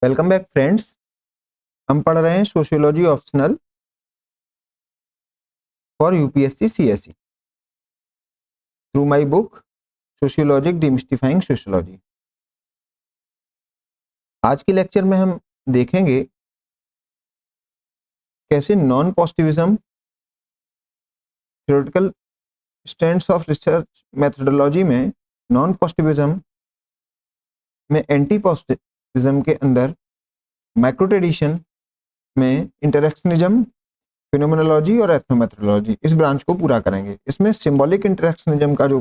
Welcome back friends. हम पढ़ रहे हैं sociology optional for UPSC CSE through my book sociology demystifying sociology. आज के लेक्चर में हम देखेंगे कैसे non positivism theoretical stands of research methodology में नॉन पॉजिटिविज्म में एंटी पॉजिटिविज्म के अंदर माइक्रो ट्रेडिशन में इंटरेक्शनिज्म फिनोमेनोलॉजी और एथनोमेथोडोलॉजी इस ब्रांच को पूरा करेंगे। इसमें सिंबॉलिक इंटरेक्शनिज्म का जो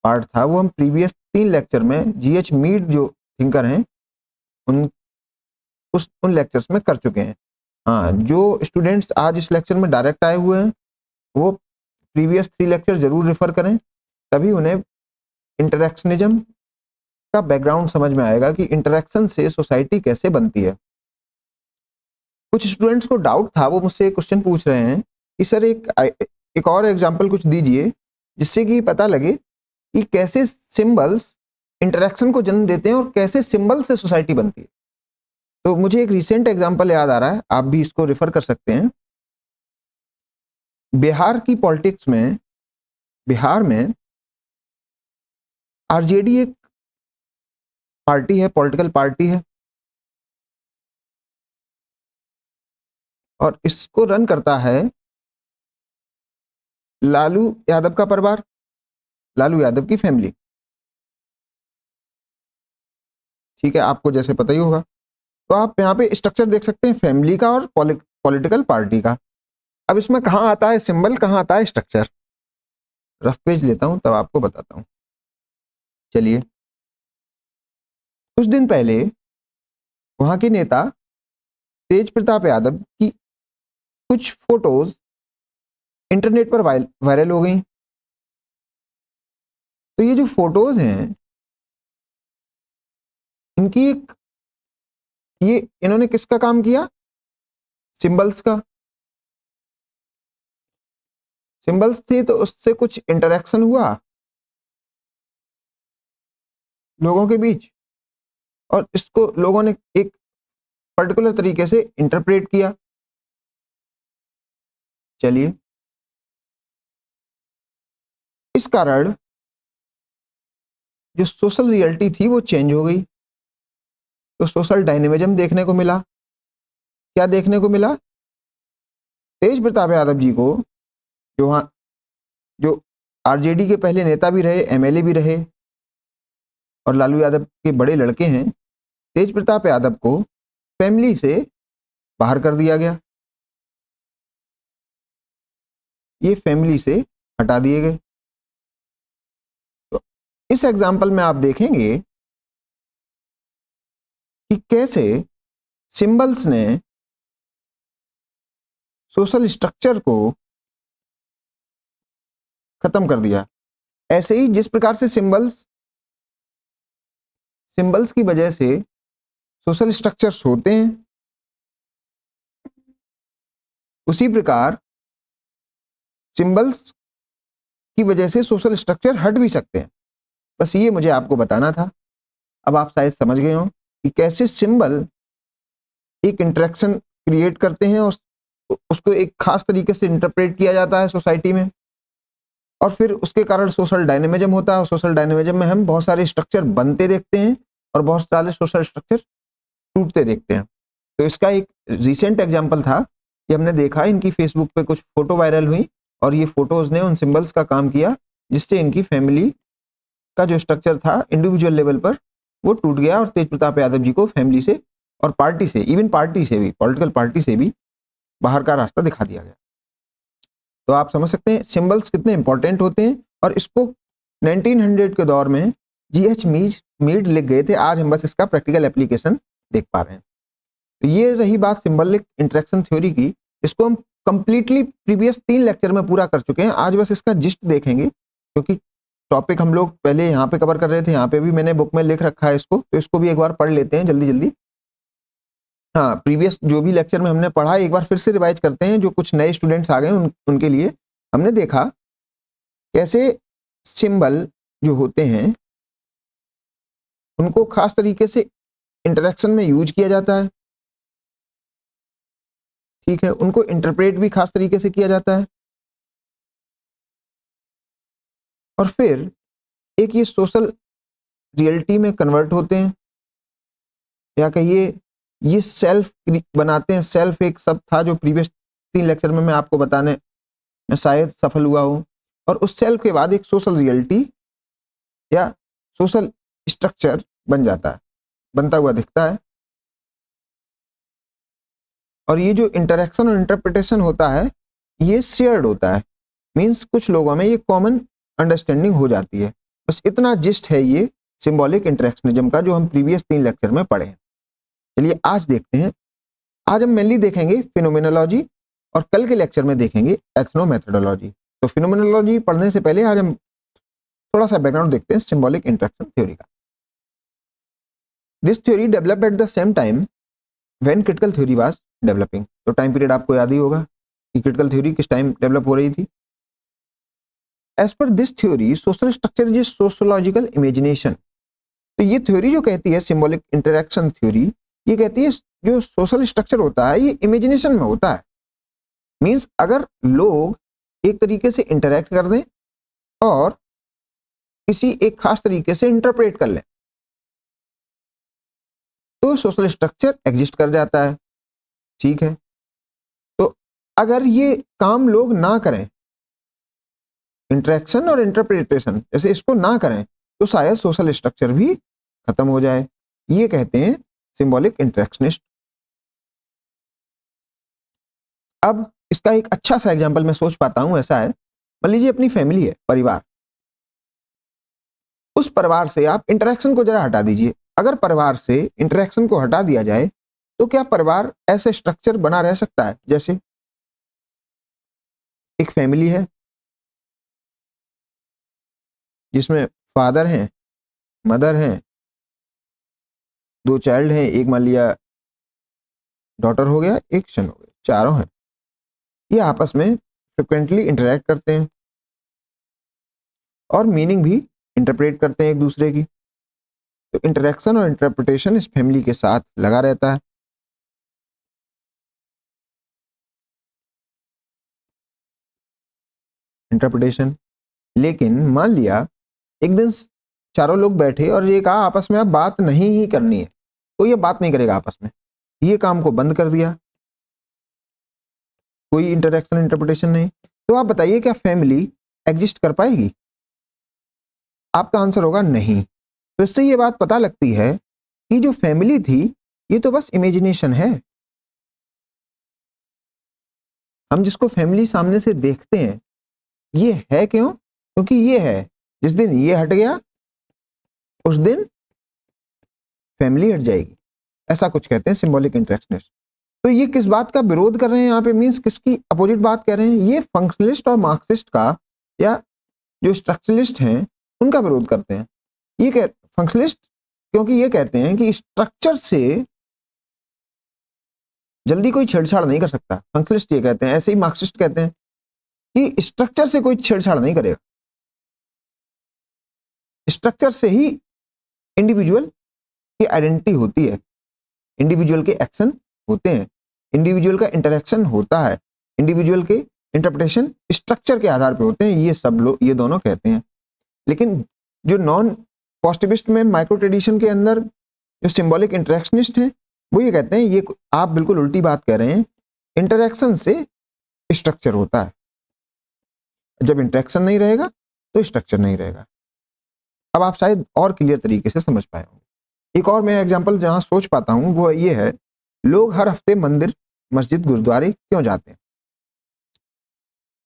पार्ट था वो हम प्रीवियस 3 लेक्चर में जीएच मीड जो थिंकर हैं उन लेक्चर्स में कर चुके हैं। हाँ, जो स्टूडेंट्स आज इस लेक्चर में डायरेक्ट आए हुए हैं वो प्रीवियस 3 लेक्चर जरूर रेफर करें, तभी उन्हें इंटरेक्शनिज्म का बैकग्राउंड समझ में आएगा कि इंटरेक्शन से सोसाइटी कैसे बनती है। कुछ स्टूडेंट्स को डाउट था, वो मुझसे क्वेश्चन पूछ रहे हैं कि सर एक और एग्जांपल कुछ दीजिए जिससे कि पता लगे कि कैसे सिंबल्स इंटरेक्शन को जन्म देते हैं और कैसे सिंबल से सोसाइटी बनती है। तो मुझे एक रिसेंट एग्जांपल याद आ रहा है, आप भी इसको रेफर कर सकते हैं। बिहार की पॉलिटिक्स में, बिहार में आरजेडी एक पार्टी है, पॉलिटिकल पार्टी है और इसको रन करता है लालू यादव का परिवार, लालू यादव की फैमिली। ठीक है, आपको जैसे पता ही होगा। तो आप यहाँ पे स्ट्रक्चर देख सकते हैं फैमिली का और पॉलिटिकल पार्टी का। अब इसमें कहाँ आता है सिंबल, कहाँ आता है स्ट्रक्चर? रफ पेज लेता हूं तब आपको बताता हूं। चलिए, कुछ दिन पहले वहां के नेता तेज प्रताप यादव की कुछ फोटोज इंटरनेट पर वायरल हो गई। तो ये जो फोटोज हैं इनकी ये इन्होंने किसका काम किया? सिंबल्स का। सिंबल्स थे तो उससे कुछ इंटरेक्शन हुआ लोगों के बीच और इसको लोगों ने एक पर्टिकुलर तरीके से इंटरप्रेट किया। चलिए, इस कारण जो सोशल रियलिटी थी वो चेंज हो गई। तो सोशल डायनेमिज्म देखने को मिला। क्या देखने को मिला? तेज प्रताप यादव जी को जो आरजेडी के पहले नेता भी रहे, एमएलए भी रहे और लालू यादव के बड़े लड़के हैं, तेज प्रताप यादव को फैमिली से बाहर कर दिया गया। ये फैमिली से हटा दिए गए। तो इस एग्जाम्पल में आप देखेंगे कि कैसे सिंबल्स ने सोशल स्ट्रक्चर को खत्म कर दिया। ऐसे ही जिस प्रकार से सिंबल्स की वजह से सोशल स्ट्रक्चर्स होते हैं, उसी प्रकार सिंबल्स की वजह से सोशल स्ट्रक्चर हट भी सकते हैं। बस ये मुझे आपको बताना था। अब आप शायद समझ गए हो कि कैसे सिंबल एक इंटरेक्शन क्रिएट करते हैं और उसको एक खास तरीके से इंटरप्रेट किया जाता है सोसाइटी में और फिर उसके कारण सोशल डायनेमिज्म होता है और सोशल डायनेमिज्म में हम बहुत सारे स्ट्रक्चर बनते देखते हैं और बहुत सारे सोशल स्ट्रक्चर टूटते देखते हैं। तो इसका एक रिसेंट एग्जांपल था कि हमने देखा इनकी फेसबुक पे कुछ फोटो वायरल हुई और ये फोटोज ने उन सिंबल्स का काम किया जिससे इनकी फैमिली का जो स्ट्रक्चर था इंडिविजुअल लेवल पर वो टूट गया और तेज प्रताप यादव जी को फैमिली से और पार्टी से, इवन पार्टी से भी, पॉलिटिकल पार्टी से भी बाहर का रास्ता दिखा दिया गया। तो आप समझ सकते हैं सिंबल्स कितने इंपॉर्टेंट होते हैं और इसको 1900 के दौर में जीएच मीड लिख गए थे। आज हम बस इसका प्रैक्टिकल एप्लीकेशन देख पा रहे हैं। तो ये रही बात सिंबलिक इंटरेक्शन थ्योरी की। इसको हम कंप्लीटली प्रीवियस 3 लेक्चर में पूरा कर चुके हैं। आज बस इसका जिस्ट देखेंगे क्योंकि टॉपिक हम लोग पहले यहाँ पे कवर कर रहे थे, यहाँ पे भी मैंने बुक में लिख रखा है इसको, तो इसको भी एक बार पढ़ लेते हैं जल्दी जल्दी। हाँ, प्रीवियस जो भी लेक्चर में हमने पढ़ा एक बार फिर से रिवाइज करते हैं। जो कुछ नए स्टूडेंट्स आ गए उनके लिए हमने देखा कैसे सिंबल जो होते हैं उनको खास तरीके से इंटरेक्शन में यूज किया जाता है, ठीक है, उनको इंटरप्रेट भी खास तरीके से किया जाता है, और फिर एक ये सोशल रियलिटी में कन्वर्ट होते हैं, या कहिए ये सेल्फ बनाते हैं। सेल्फ एक शब्द था जो प्रीवियस 3 लेक्चर में मैं आपको बताने में शायद सफल हुआ हूं, और उस सेल्फ के बाद एक सोशल रियलिटी या सोशल स्ट्रक्चर बन जाता है, बनता हुआ दिखता है। और ये जो इंटरेक्शन और इंटरप्रिटेशन होता है ये शेयर्ड होता है, मीन्स कुछ लोगों में ये कॉमन अंडरस्टैंडिंग हो जाती है। बस इतना जिस्ट है ये सिंबॉलिक इंटरेक्शनिज्म का, जो हम प्रीवियस 3 लेक्चर में पढ़े हैं। चलिए आज देखते हैं। आज हम मेनली देखेंगे फिनोमेनोलॉजी, और कल के लेक्चर में देखेंगे एथनोमेथोडोलॉजी। तो फिनोमेनोलॉजी पढ़ने से पहले आज हम थोड़ा सा बैकग्राउंड देखते हैं सिंबॉलिक इंटरेक्शन थ्योरी का। This theory developed at the same time when critical theory was developing. तो टाइम पीरियड आपको याद ही होगा कि क्रिटिकल थ्योरी किस टाइम डेवलप हो रही थी। As per this theory social structure is sociological imagination. तो ये थ्योरी जो कहती है सिंबॉलिक इंटरेक्शन थ्योरी, ये कहती है जो सोशल स्ट्रक्चर होता है ये इमेजिनेशन में होता है। मीन्स अगर लोग एक तरीके से इंटरेक्ट कर दें और किसी एक खास तरीके से इंटरप्रेट कर लें तो सोशल स्ट्रक्चर एग्जिस्ट कर जाता है, ठीक है। तो अगर ये काम लोग ना करें, इंटरेक्शन और इंटरप्रिटेशन जैसे इसको ना करें, तो शायद सोशल स्ट्रक्चर भी खत्म हो जाए। ये कहते हैं सिंबॉलिक इंटरेक्शनिस्ट। अब इसका एक अच्छा सा एग्जांपल मैं सोच पाता हूं, ऐसा है, मान लीजिए अपनी फैमिली है, परिवार। उस परिवार से आप इंटरेक्शन को जरा हटा दीजिए। अगर परिवार से इंटरेक्शन को हटा दिया जाए तो क्या परिवार ऐसे स्ट्रक्चर बना रह सकता है? जैसे एक फैमिली है जिसमें फादर हैं, मदर हैं, 2 चाइल्ड हैं, एक मान लिया डॉटर हो गया, एक सन हो गया, चारों हैं। ये आपस में फ्रिक्वेंटली इंटरेक्ट करते हैं और मीनिंग भी इंटरप्रेट करते हैं एक दूसरे की। तो इंटरेक्शन और इंटरप्रिटेशन इस फैमिली के साथ लगा रहता है। इंटरप्रिटेशन। लेकिन मान लिया एक दिन चारों लोग बैठे और ये कहा आपस में अब बात नहीं ही करनी है, तो ये बात नहीं करेगा आपस में, ये काम को बंद कर दिया, कोई इंटरेक्शन इंटरप्रिटेशन नहीं। तो आप बताइए क्या फैमिली एग्जिस्ट कर पाएगी? आपका आंसर होगा नहीं। तो इससे ये बात पता लगती है कि जो फैमिली थी ये तो बस इमेजिनेशन है। हम जिसको फैमिली सामने से देखते हैं ये है क्यों? क्योंकि ये है, जिस दिन ये हट गया उस दिन फैमिली हट जाएगी, ऐसा कुछ कहते हैं सिंबॉलिक इंटरेक्शनिस्ट। तो ये किस बात का विरोध कर रहे हैं यहाँ पे, मीन्स किसकी अपोजिट बात कह रहे हैं? ये फंक्शनलिस्ट और मार्क्सिस्ट का, या जो स्ट्रक्चरलिस्ट हैं उनका विरोध करते हैं। ये कह फंक्शनलिस्ट क्योंकि ये कहते हैं कि स्ट्रक्चर से जल्दी कोई छेड़छाड़ नहीं कर सकता। फंक्शनलिस्ट ये कहते हैं, ऐसे ही मार्क्सिस्ट कहते हैं कि स्ट्रक्चर से कोई छेड़छाड़ नहीं करेगा, स्ट्रक्चर से ही इंडिविजुअल की आइडेंटिटी होती है, इंडिविजुअल के एक्शन होते हैं, इंडिविजुअल का इंटरेक्शन होता है, इंडिविजुअल के इंटरप्रिटेशन स्ट्रक्चर के आधार पे होते हैं। ये सब लोग, ये दोनों कहते हैं। लेकिन जो नॉन पॉजिटिविस्ट में माइक्रो ट्रेडिशन के अंदर जो सिंबॉलिक इंटरेक्शनिस्ट हैं वो ये कहते हैं ये आप बिल्कुल उल्टी बात कह रहे हैं, इंटरेक्शन से स्ट्रक्चर होता है, जब इंटरेक्शन नहीं रहेगा तो स्ट्रक्चर नहीं रहेगा। अब आप शायद और क्लियर तरीके से समझ पाए होंगे। एक और मैं एग्जांपल जहां सोच पाता हूं वो ये है, लोग हर हफ्ते मंदिर, मस्जिद, गुरुद्वारे क्यों जाते हैं?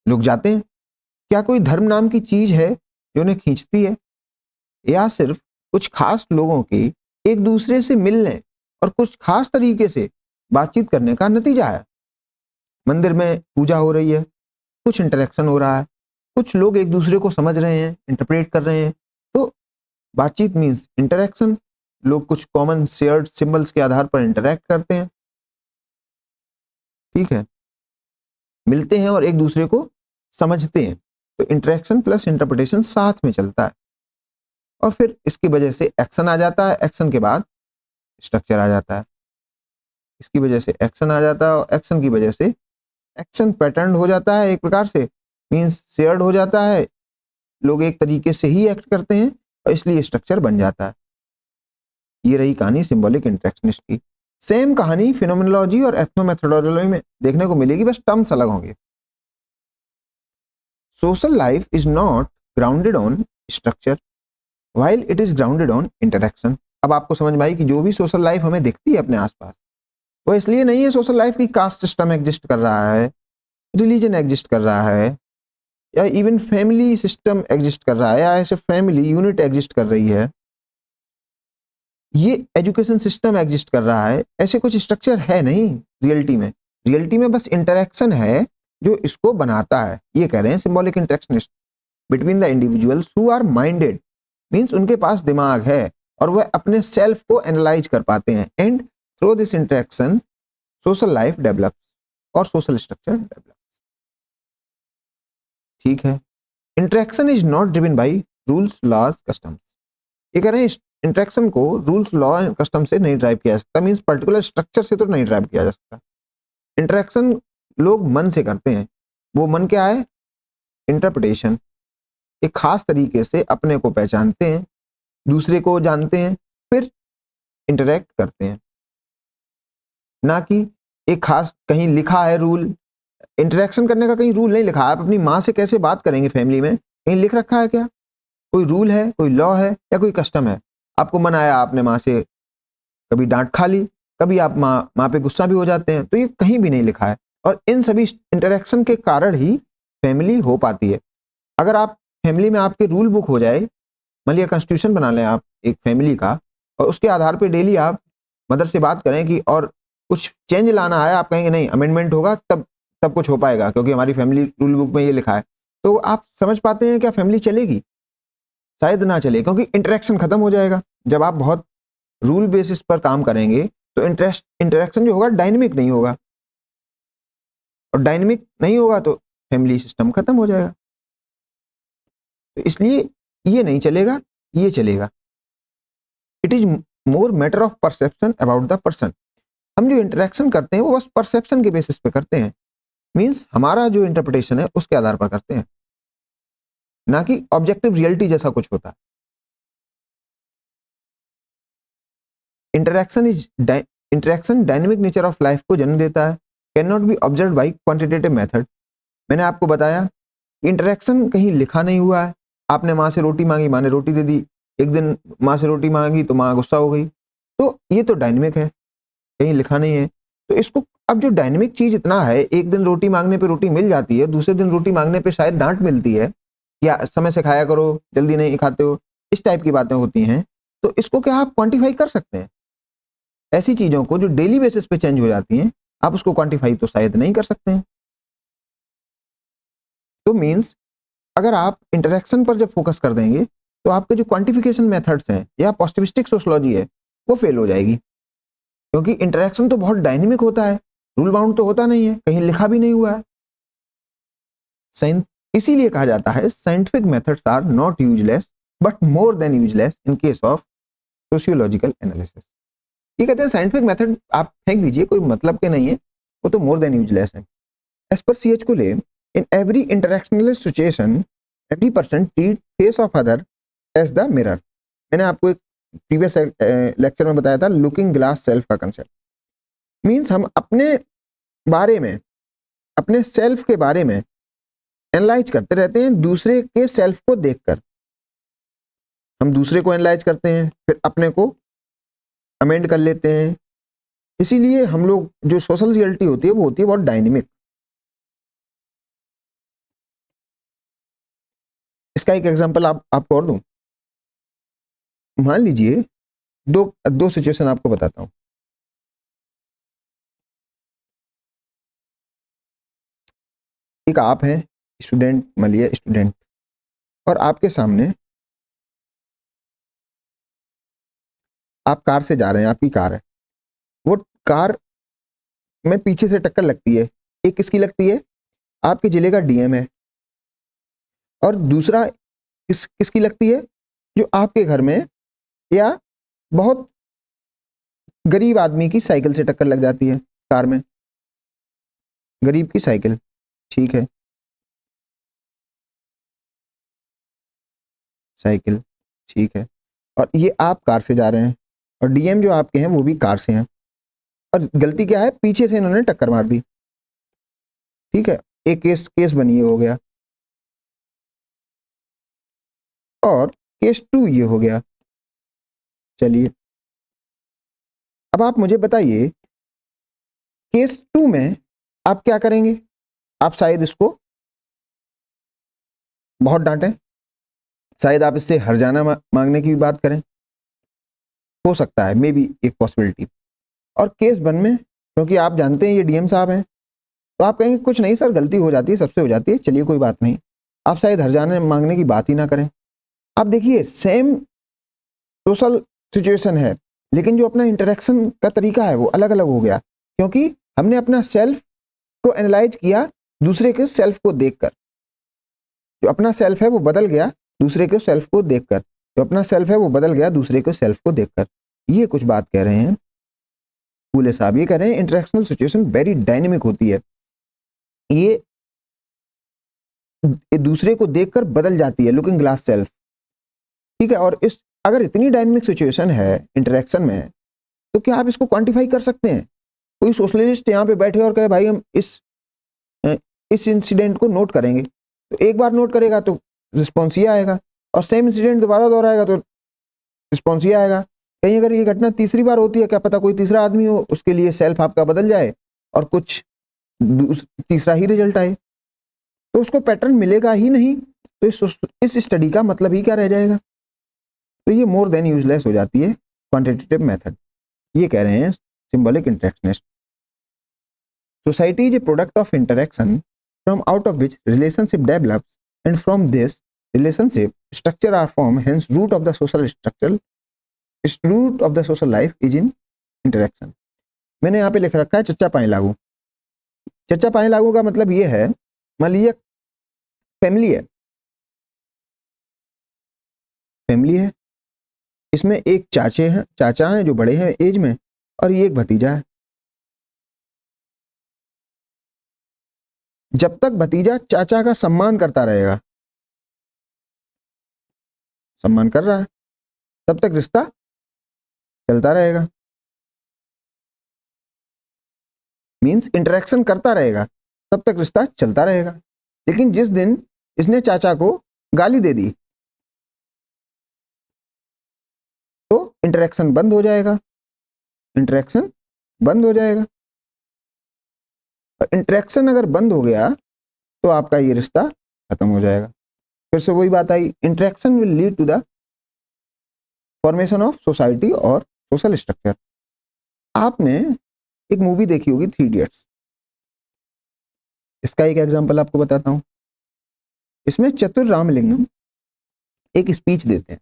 लोग जाते हैं, क्या कोई धर्म नाम की चीज है जो उन्हें खींचती है, या सिर्फ कुछ खास लोगों के एक दूसरे से मिलने और कुछ खास तरीके से बातचीत करने का नतीजा है? मंदिर में पूजा हो रही है, कुछ इंटरेक्शन हो रहा है, कुछ लोग एक दूसरे को समझ रहे हैं, इंटरप्रेट कर रहे हैं, तो बातचीत मीन्स इंटरेक्शन। लोग कुछ कॉमन शेयर्ड सिंबल्स के आधार पर इंटरेक्ट करते हैं, ठीक है, मिलते हैं और एक दूसरे को समझते हैं। तो इंटरेक्शन प्लस इंटरप्रिटेशन साथ में चलता है, और फिर इसकी वजह से एक्शन आ जाता है। एक्शन के बाद स्ट्रक्चर आ जाता है, इसकी वजह से एक्शन आ जाता है और एक्शन की वजह से एक्शन पैटर्न हो जाता है, एक प्रकार से मीन्स शेयर्ड हो जाता है, लोग एक तरीके से ही एक्ट करते हैं और इसलिए स्ट्रक्चर बन जाता है। ये रही कहानी सिंबॉलिक इंटरेक्शनिस्ट की। सेम कहानी फिनोमेनोलॉजी और एथनोमेथोडोलॉजी में देखने को मिलेगी, बस टर्म्स अलग होंगे। Social life is not grounded on structure while it is grounded on interaction. अब आपको समझ में आई कि जो भी सोशल लाइफ हमें दिखती है अपने आसपास, वो इसलिए नहीं है सोशल लाइफ की कास्ट सिस्टम एग्जिस्ट कर रहा है, रिलीजन एग्जिस्ट कर रहा है, या इवन फैमिली सिस्टम एग्जिस्ट कर रहा है, या ऐसे फैमिली यूनिट एग्जिस्ट कर रही है, ये एजुकेशन सिस्टम एग्जिस्ट कर रहा है, ऐसे कुछ स्ट्रक्चर है नहीं रियलिटी में। रियलिटी में बस इंटरेक्शन है जो इसको बनाता है। ये कह रहे हैं symbolic interactionist, between the individuals who are minded, means उनके पास दिमाग है और वह अपने सेल्फ को एनालाइज कर पाते हैं, and through this interaction social life develop और सोशल स्ट्रक्चर डेवलप। ठीक है, interaction is not driven by rules, laws, customs. ये कह रहे हैं इंटरेक्शन को रूल्स, लॉ एंड कस्टम से नहीं ड्राइव किया जा सकता, मीन्स पर्टिकुलर स्ट्रक्चर से तो नहीं ड्राइव किया जा सकता। इंटरेक्शन लोग मन से करते हैं। वो मन क्या है? इंटरप्रिटेशन। एक खास तरीके से अपने को पहचानते हैं, दूसरे को जानते हैं, फिर इंटरेक्ट करते हैं। ना कि एक खास कहीं लिखा है रूल, इंटरेक्शन करने का कहीं रूल नहीं लिखा है। आप अपनी माँ से कैसे बात करेंगे फैमिली में, कहीं लिख रखा है क्या? कोई रूल है, कोई लॉ है, या कोई कस्टम है? आपको मन आया, आपने माँ से कभी डांट खा ली, कभी आप माँ पे गुस्सा भी हो जाते हैं, तो ये कहीं भी नहीं लिखा है। और इन सभी इंटरेक्शन के कारण ही फैमिली हो पाती है। अगर आप फैमिली में आपके रूल बुक हो जाए, मान लिया कॉन्स्टिट्यूशन बना लें आप एक फैमिली का, और उसके आधार पे डेली आप मदर से बात करें कि और कुछ चेंज लाना है, आप कहेंगे नहीं अमेंडमेंट होगा तब तब कुछ हो पाएगा क्योंकि हमारी फैमिली रूल बुक में ये लिखा है, तो आप समझ पाते हैं क्या फैमिली चलेगी? शायद ना चले, क्योंकि इंटरेक्शन खत्म हो जाएगा। जब आप बहुत रूल बेसिस पर काम करेंगे तो इंटरेक्शन जो होगा डायनेमिक नहीं होगा, और डायनेमिक नहीं होगा तो फैमिली सिस्टम खत्म हो जाएगा। तो इसलिए ये नहीं चलेगा, ये चलेगा। It is more matter of perception about the person. हम जो इंटरेक्शन करते हैं वो बस परसेप्शन के बेसिस पे करते हैं, मीन्स हमारा जो इंटरप्रिटेशन है उसके आधार पर करते हैं, ना कि ऑब्जेक्टिव रियलिटी जैसा कुछ होता है। Interaction dynamic nature of life को जन्म देता है, can not B observe by quantitative method. मैंने आपको बताया इंटरेक्शन कहीं लिखा नहीं हुआ है। आपने माँ से रोटी मांगी, माँ ने रोटी दे दी। एक दिन माँ से रोटी मांगी तो माँ गुस्सा हो गई, तो ये तो डायनेमिक है, कहीं लिखा नहीं है। तो इसको अब जो डायनेमिक चीज इतना है, एक दिन रोटी मांगने पे रोटी मिल जाती है, दूसरे दिन रोटी मांगने पे शायद डांट मिलती है, या समय से खाया करो, जल्दी नहीं खाते हो, इस टाइप की बातें होती हैं। तो इसको क्या आप क्वांटिफाई कर सकते हैं? ऐसी चीजों को जो डेली बेसिस पे चेंज हो जाती हैं, आप उसको क्वांटिफाई तो शायद नहीं कर सकते हैं। तो मीन्स अगर आप इंटरेक्शन पर जब फोकस कर देंगे तो आपके जो क्वांटिफिकेशन मेथड्स हैं या पॉजिटिविस्टिक सोशोलॉजी है वो फेल हो जाएगी, क्योंकि इंटरेक्शन तो बहुत डायनेमिक होता है, रूल बाउंड तो होता नहीं है, कहीं लिखा भी नहीं हुआ है। इसीलिए कहा जाता है scientific methods are not useless but more than useless in case of sociological analysis. ये कहते हैं साइंटिफिक मेथड आप फेंक दीजिए, कोई मतलब के नहीं है, वो तो मोर देन यूजलेस है। As per CH Coole, in every interactional situation, every person treat face of other as the mirror। मैंने आपको एक प्रीवियस लेक्चर में बताया था लुकिंग ग्लास सेल्फ का कंसेप्ट। मीन्स हम अपने बारे में, अपने सेल्फ के बारे में एनालाइज करते रहते हैं दूसरे के सेल्फ को देखकर। हम दूसरे को एनालाइज करते हैं, फिर अपने को अमेंड कर लेते हैं। इसीलिए हम लोग जो सोशल रियलिटी होती है वो होती है बहुत डायनेमिक। इसका एक एग्जांपल आपको और दूं। मान लीजिए दो दो सिचुएशन आपको बताता हूं। एक आप हैं स्टूडेंट, मान लीजिए स्टूडेंट, और आपके सामने आप कार से जा रहे हैं, आपकी कार है, वो कार में पीछे से टक्कर लगती है। एक किसकी लगती है? आपके जिले का DM है। और दूसरा किसकी लगती है? जो आपके घर में या बहुत गरीब आदमी की साइकिल से टक्कर लग जाती है कार में, गरीब की साइकिल, ठीक है, साइकिल, ठीक है, और ये आप कार से जा रहे हैं और डीएम जो आपके हैं वो भी कार से हैं, और गलती क्या है, पीछे से इन्होंने टक्कर मार दी, ठीक है, एक केस केस बनी हो गया, और केस 2 ये हो गया। चलिए अब आप मुझे बताइए केस 2 में आप क्या करेंगे? आप शायद इसको बहुत डांटें, शायद आप इससे हर्जाना मांगने की भी बात करें, हो सकता है, मे बी एक पॉसिबिलिटी। और केस 1 में क्योंकि आप जानते हैं ये डीएम साहब हैं, तो आप कहेंगे कुछ नहीं सर, गलती हो जाती है, सबसे हो जाती है, चलिए कोई बात नहीं, आप शायद हर्जाना मांगने की बात ही ना करें। आप देखिए सेम सोशल सिचुएशन है, लेकिन जो अपना इंटरेक्शन का तरीका है वो अलग अलग हो गया, क्योंकि हमने अपना सेल्फ को एनालाइज किया दूसरे के सेल्फ को देखकर। जो अपना सेल्फ है वो बदल गया दूसरे के सेल्फ को देखकर, जो अपना सेल्फ है वो बदल गया दूसरे के सेल्फ को देखकर। ये कुछ बात कह रहे हैं फूले साहब, ये कह रहे हैं इंटरेक्शनल सिचुएशन वेरी डायनेमिक होती है, ये दूसरे को देखकर बदल जाती है, लुकिंग ग्लास सेल्फ, ठीक है। और इस अगर इतनी डायनेमिक सिचुएशन है इंटरेक्शन में, तो क्या आप इसको क्वांटिफाई कर सकते हैं? कोई सोशलिस्ट यहाँ पे बैठे और कहे भाई हम इस इंसिडेंट को नोट करेंगे, तो एक बार नोट करेगा तो रिस्पॉन्स ये आएगा, और सेम इंसिडेंट दोबारा दोहराएगा तो रिस्पॉन्स ये आएगा। कहीं अगर ये घटना तीसरी बार होती है, क्या पता कोई तीसरा आदमी हो, उसके लिए सेल्फ आपका बदल जाए और कुछ तीसरा ही रिजल्ट आए, तो उसको पैटर्न मिलेगा ही नहीं, तो इस स्टडी का मतलब ही क्या रह जाएगा? तो ये मोर देन यूजलेस हो जाती है क्वांटिटेटिव मेथड। ये कह रहे हैं symbolic interactionist. Society is a product of interaction from out of which relationship develops, and from this relationship structure are formed, hence root of the social structure, root of the social life is in interaction। मैंने यहाँ पे लिख रखा है चच्चा पाए लागू। चच्चा पाए लागू का मतलब ये है, मान लीजिए फैमिली है, फैमिली है, इसमें एक चाचा हैं जो बड़े हैं एज में, और ये एक भतीजा है। जब तक भतीजा चाचा का सम्मान करता रहेगा, सम्मान कर रहा है, तब तक रिश्ता चलता रहेगा, मींस इंटरेक्शन करता रहेगा, तब तक रिश्ता चलता रहेगा। लेकिन जिस दिन इसने चाचा को गाली दे दी तो इंटरेक्शन बंद हो जाएगा, इंटरेक्शन बंद हो जाएगा। इंटरेक्शन अगर बंद हो गया तो आपका ये रिश्ता खत्म हो जाएगा। फिर से वही बात आई, interaction will lead to the formation of society और सोशल स्ट्रक्चर। आपने एक मूवी देखी होगी 3 इडियट्स, इसका एक एग्जांपल आपको बताता हूं। इसमें चतुर रामलिंगम एक स्पीच देते हैं।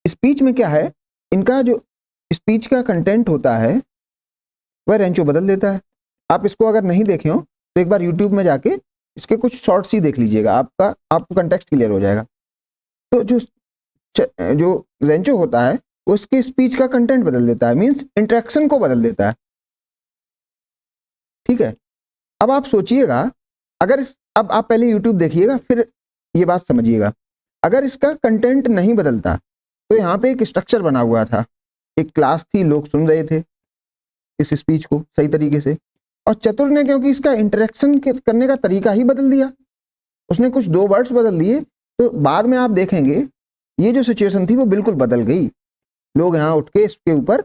स्पीच में क्या है, इनका जो स्पीच का कंटेंट होता है वह रेंचो बदल देता है। आप इसको अगर नहीं देखे हो तो एक बार यूट्यूब में जाके इसके कुछ शॉर्ट्स ही देख लीजिएगा, आपको कंटेक्स्ट क्लियर हो जाएगा। तो जो रेंचो होता है उसके स्पीच का कंटेंट बदल देता है, मींस इंटरेक्शन को बदल देता है, ठीक है। अब आप सोचिएगा, अगर अब आप पहले यूट्यूब देखिएगा फिर ये बात समझिएगा। अगर इसका कंटेंट नहीं बदलता तो यहाँ पे एक स्ट्रक्चर बना हुआ था, एक क्लास थी, लोग सुन रहे थे इस स्पीच को सही तरीके से, और चतुर ने क्योंकि इसका इंटरेक्शन करने का तरीका ही बदल दिया, उसने कुछ 2 वर्ड्स बदल दिए, तो बाद में आप देखेंगे ये जो सिचुएशन थी वो बिल्कुल बदल गई। लोग यहाँ उठ के इसके ऊपर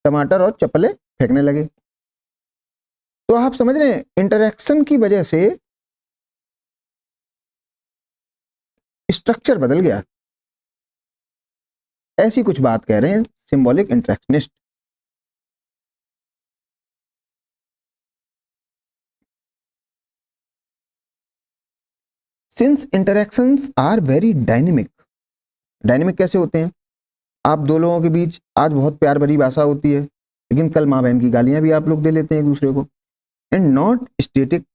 टमाटर और चप्पलें फेंकने लगे। तो आप समझ रहे हैं इंटरेक्शन की वजह से स्ट्रक्चर बदल गया। ऐसी कुछ बात कह रहे हैं symbolic interactionist. Since interactions are very dynamic, dynamic कैसे होते हैं? आप 2 लोगों के बीच आज बहुत प्यार भरी भाषा होती है, लेकिन कल माँ बहन की गालियां भी आप लोग दे लेते हैं एक दूसरे को, and not static,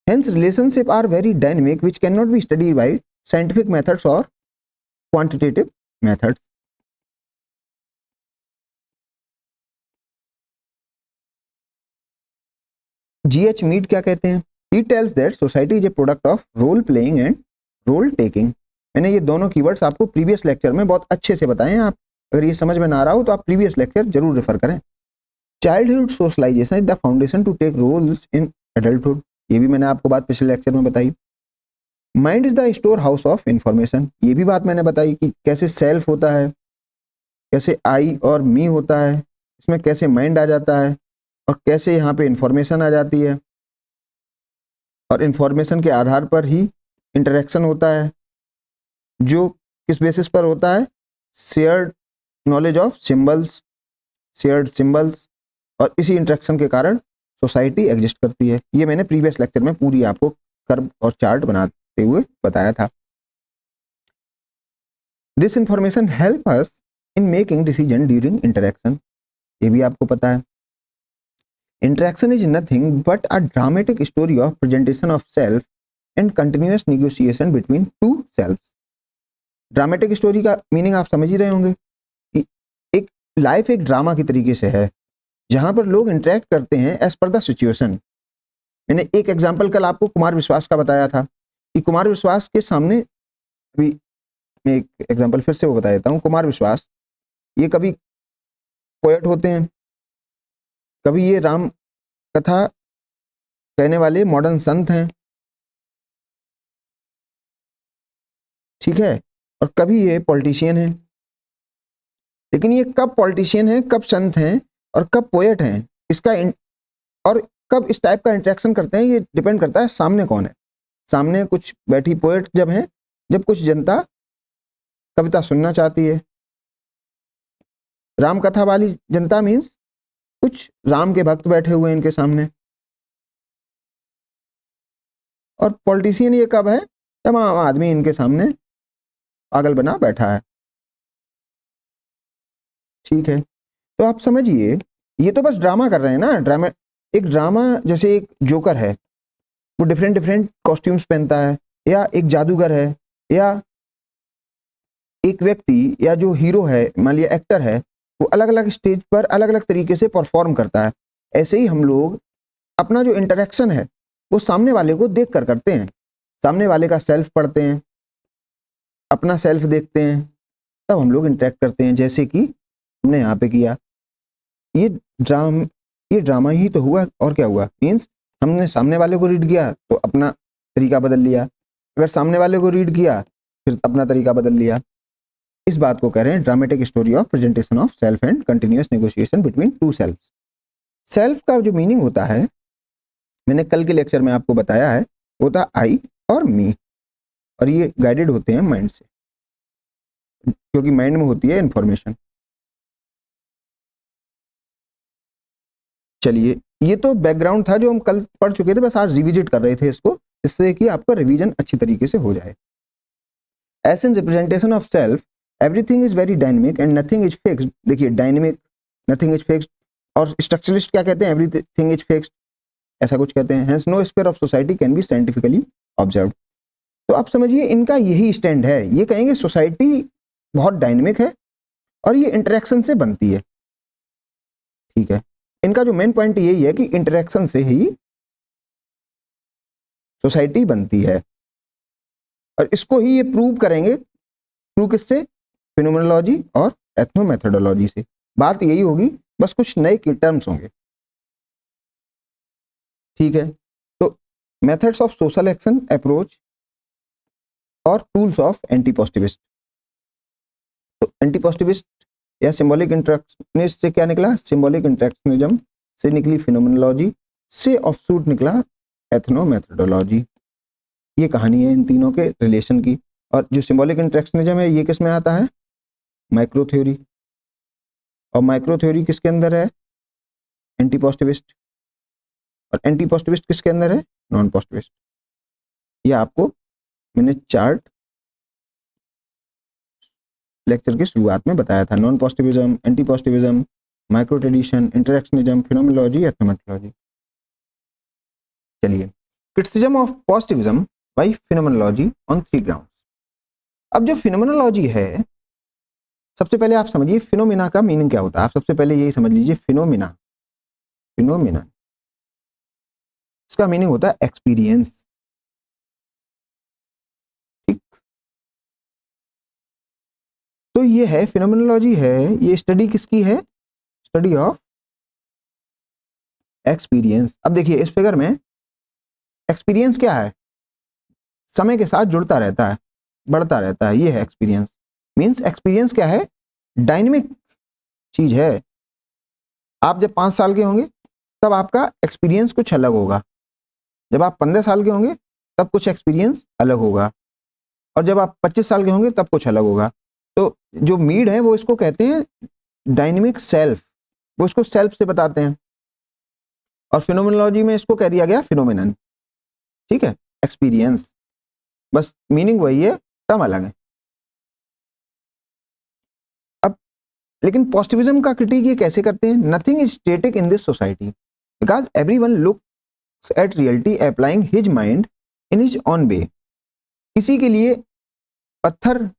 hence relationship are very dynamic which can not be studied by scientific methods और क्वांटिटेटिव मेथड्स। GH मीट क्या कहते हैं? He tells that society is a product of role playing and role taking. मैंने ये दोनों keywords आपको previous lecture में बहुत अच्छे से बताए हैं। आप अगर ये समझ में ना आ रहा हो तो आप प्रीवियस लेक्चर जरूर रेफर करें। Childhood socialization is the foundation to take roles in adulthood, ये भी मैंने आपको बात पिछले लेक्चर में बताई। Mind is the storehouse of information, ये भी बात मैंने बताई कि कैसे सेल्फ होता है, कैसे आई और मी होता है, इसमें कैसे माइंड आ जाता है और कैसे यहाँ पे इंफॉर्मेशन आ जाती है, और इंफॉर्मेशन के आधार पर ही इंटरेक्शन होता है, जो किस बेसिस पर होता है? Shared knowledge of symbols, shared symbols, और इसी इंटरेक्शन के कारण सोसाइटी एग्जिस्ट करती है। ये मैंने प्रीवियस लेक्चर में पूरी आपको कर्व और चार्ट बनाते हुए बताया था। This information help us in making decision during interaction, ये भी आपको पता है। Interaction is nothing but a dramatic story of presentation of self and continuous negotiation between two selves. Dramatic story का मीनिंग आप समझ ही रहे होंगे कि एक लाइफ एक ड्रामा की तरीके से है, जहां पर लोग इंटरेक्ट करते हैं एज पर द सिचुएशन। मैंने एक एग्जांपल कल आपको कुमार विश्वास का बताया था कि कुमार विश्वास के सामने, अभी मैं एक एग्जांपल फिर से वो बता देता हूँ। कुमार विश्वास ये कभी पोएट होते हैं, कभी ये राम कथा कहने वाले मॉडर्न संत हैं, ठीक है, और कभी ये पॉलिटिशियन हैं। लेकिन ये कब पॉलिटिशियन हैं, कब संत हैं और कब पोएट हैं, और कब इस टाइप का इंटरेक्शन करते हैं, ये डिपेंड करता है सामने कौन है। सामने कुछ बैठी पोएट जब है, जब कुछ जनता कविता सुनना चाहती है। राम कथा वाली जनता मीन्स कुछ राम के भक्त बैठे हुए हैं इनके सामने। और पॉलिटिशियन ये कब है? जब आम आदमी इनके सामने पागल बना बैठा है, ठीक है। तो आप समझिए, ये तो बस ड्रामा कर रहे हैं ना। एक ड्रामा जैसे एक जोकर है, वो डिफरेंट डिफरेंट कॉस्ट्यूम्स पहनता है, या एक जादूगर है, या एक व्यक्ति या जो हीरो है, मान लिया एक्टर है, वो अलग अलग स्टेज पर अलग अलग तरीके से परफॉर्म करता है। ऐसे ही हम लोग अपना जो इंटरेक्शन है वो सामने वाले को देख कर करते हैं। सामने वाले का सेल्फ पढ़ते हैं, अपना सेल्फ देखते हैं, तब हम लोग इंटरेक्ट करते हैं। जैसे कि हमने यहाँ पे किया, ये ड्रामा ही तो हुआ, और क्या हुआ? मीन्स हमने सामने वाले को रीड किया तो अपना तरीका बदल लिया, अगर सामने वाले को रीड किया फिर अपना तरीका बदल लिया। इस बात को कह रहे हैं dramatic story of presentation of self and continuous negotiation between two selves. Self का जो मीनिंग होता है, मैंने कल के लेक्चर में आपको बताया है, होता आई और मी, और ये गाइडेड होते हैं माइंड से, क्योंकि माइंड में होती है इंफॉर्मेशन। चलिए, ये तो बैकग्राउंड था जो हम कल पढ़ चुके थे, बस आज रिविजिट कर रहे थे इसको, इससे कि आपका रिवीजन अच्छी तरीके से हो जाए। As in representation of self everything is very dynamic and nothing is fixed. देखिए, डायनेमिक, नथिंग इज फिक्स्ड, और स्ट्रक्चरलिस्ट क्या कहते हैं? एवरीथिंग इज फिक्स्ड, ऐसा कुछ कहते हैं। Hence no sphere of society can be scientifically observed. तो आप समझिए इनका यही स्टैंड है, ये कहेंगे सोसाइटी बहुत डायनेमिक है और ये इंटरेक्शन से बनती है, ठीक है। इनका जो मेन पॉइंट यही है कि इंटरेक्शन से ही सोसाइटी बनती है, और इसको ही ये प्रूव करेंगे। प्रूव किससे? फिनोमेनोलॉजी और एथनोमेथोडोलॉजी से। बात यही होगी, बस कुछ नए की टर्म्स होंगे, ठीक है। तो methods of social action approach और टूल्स ऑफ एंटी पॉजिटिविस्ट। तो एंटी पॉजिटिविस्ट या सिंबॉलिक इंटरेक्शनिस्ट से क्या निकला? सिंबॉलिक इंटरेक्शनिज्म से निकली फिनोमेनोलॉजी, से ऑफशूट निकला एथनोमेथोडोलॉजी। ये कहानी है इन तीनों के रिलेशन की। और जो सिंबॉलिक इंटरेक्शनिज्म है, ये किस में आता है? Micro theory. और माइक्रो थ्योरी किसके अंदर है? Anti positivist. और एंटी पॉजिटिविस्ट किसके अंदर है? Non positivist. ये आपको मैंने चार्ट लेक्चर की शुरुआत में बताया था। Non positivism, anti positivism, micro tradition, interactionism, phenomenology, ethnomethodology. चलिए, criticism of positivism by phenomenology on 3 grounds. अब जो फिनोमेनोलॉजी है, सबसे पहले आप समझिए फिनोमिना का मीनिंग क्या होता है। आप सबसे पहले यही समझ लीजिए, फिनोमिना, फिनोमिना इसका मीनिंग होता है एक्सपीरियंस। ठीक, तो ये है फिनोमेनोलॉजी है, ये स्टडी किसकी है? Study of experience. अब देखिए इस फिगर में एक्सपीरियंस क्या है? समय के साथ जुड़ता रहता है, बढ़ता रहता है, ये है एक्सपीरियंस। मींस एक्सपीरियंस क्या है? डायनेमिक चीज है। आप जब 5 साल के होंगे तब आपका एक्सपीरियंस कुछ अलग होगा, जब आप 15 साल के होंगे तब कुछ एक्सपीरियंस अलग होगा, और जब आप 25 साल के होंगे तब कुछ अलग होगा। तो जो मीड है वो इसको कहते हैं डायनेमिक सेल्फ, वो इसको सेल्फ से बताते हैं, और फिनोमेनोलॉजी में इसको कह दिया गया फिनोमेनन। ठीक है, एक्सपीरियंस, बस मीनिंग वही है, टर्म अलग है। अब लेकिन पॉजिटिविज्म का क्रिटिक ये कैसे करते हैं? Nothing is static in this society because everyone looks at reality applying his mind in his own way. किसी के लिए पत्थर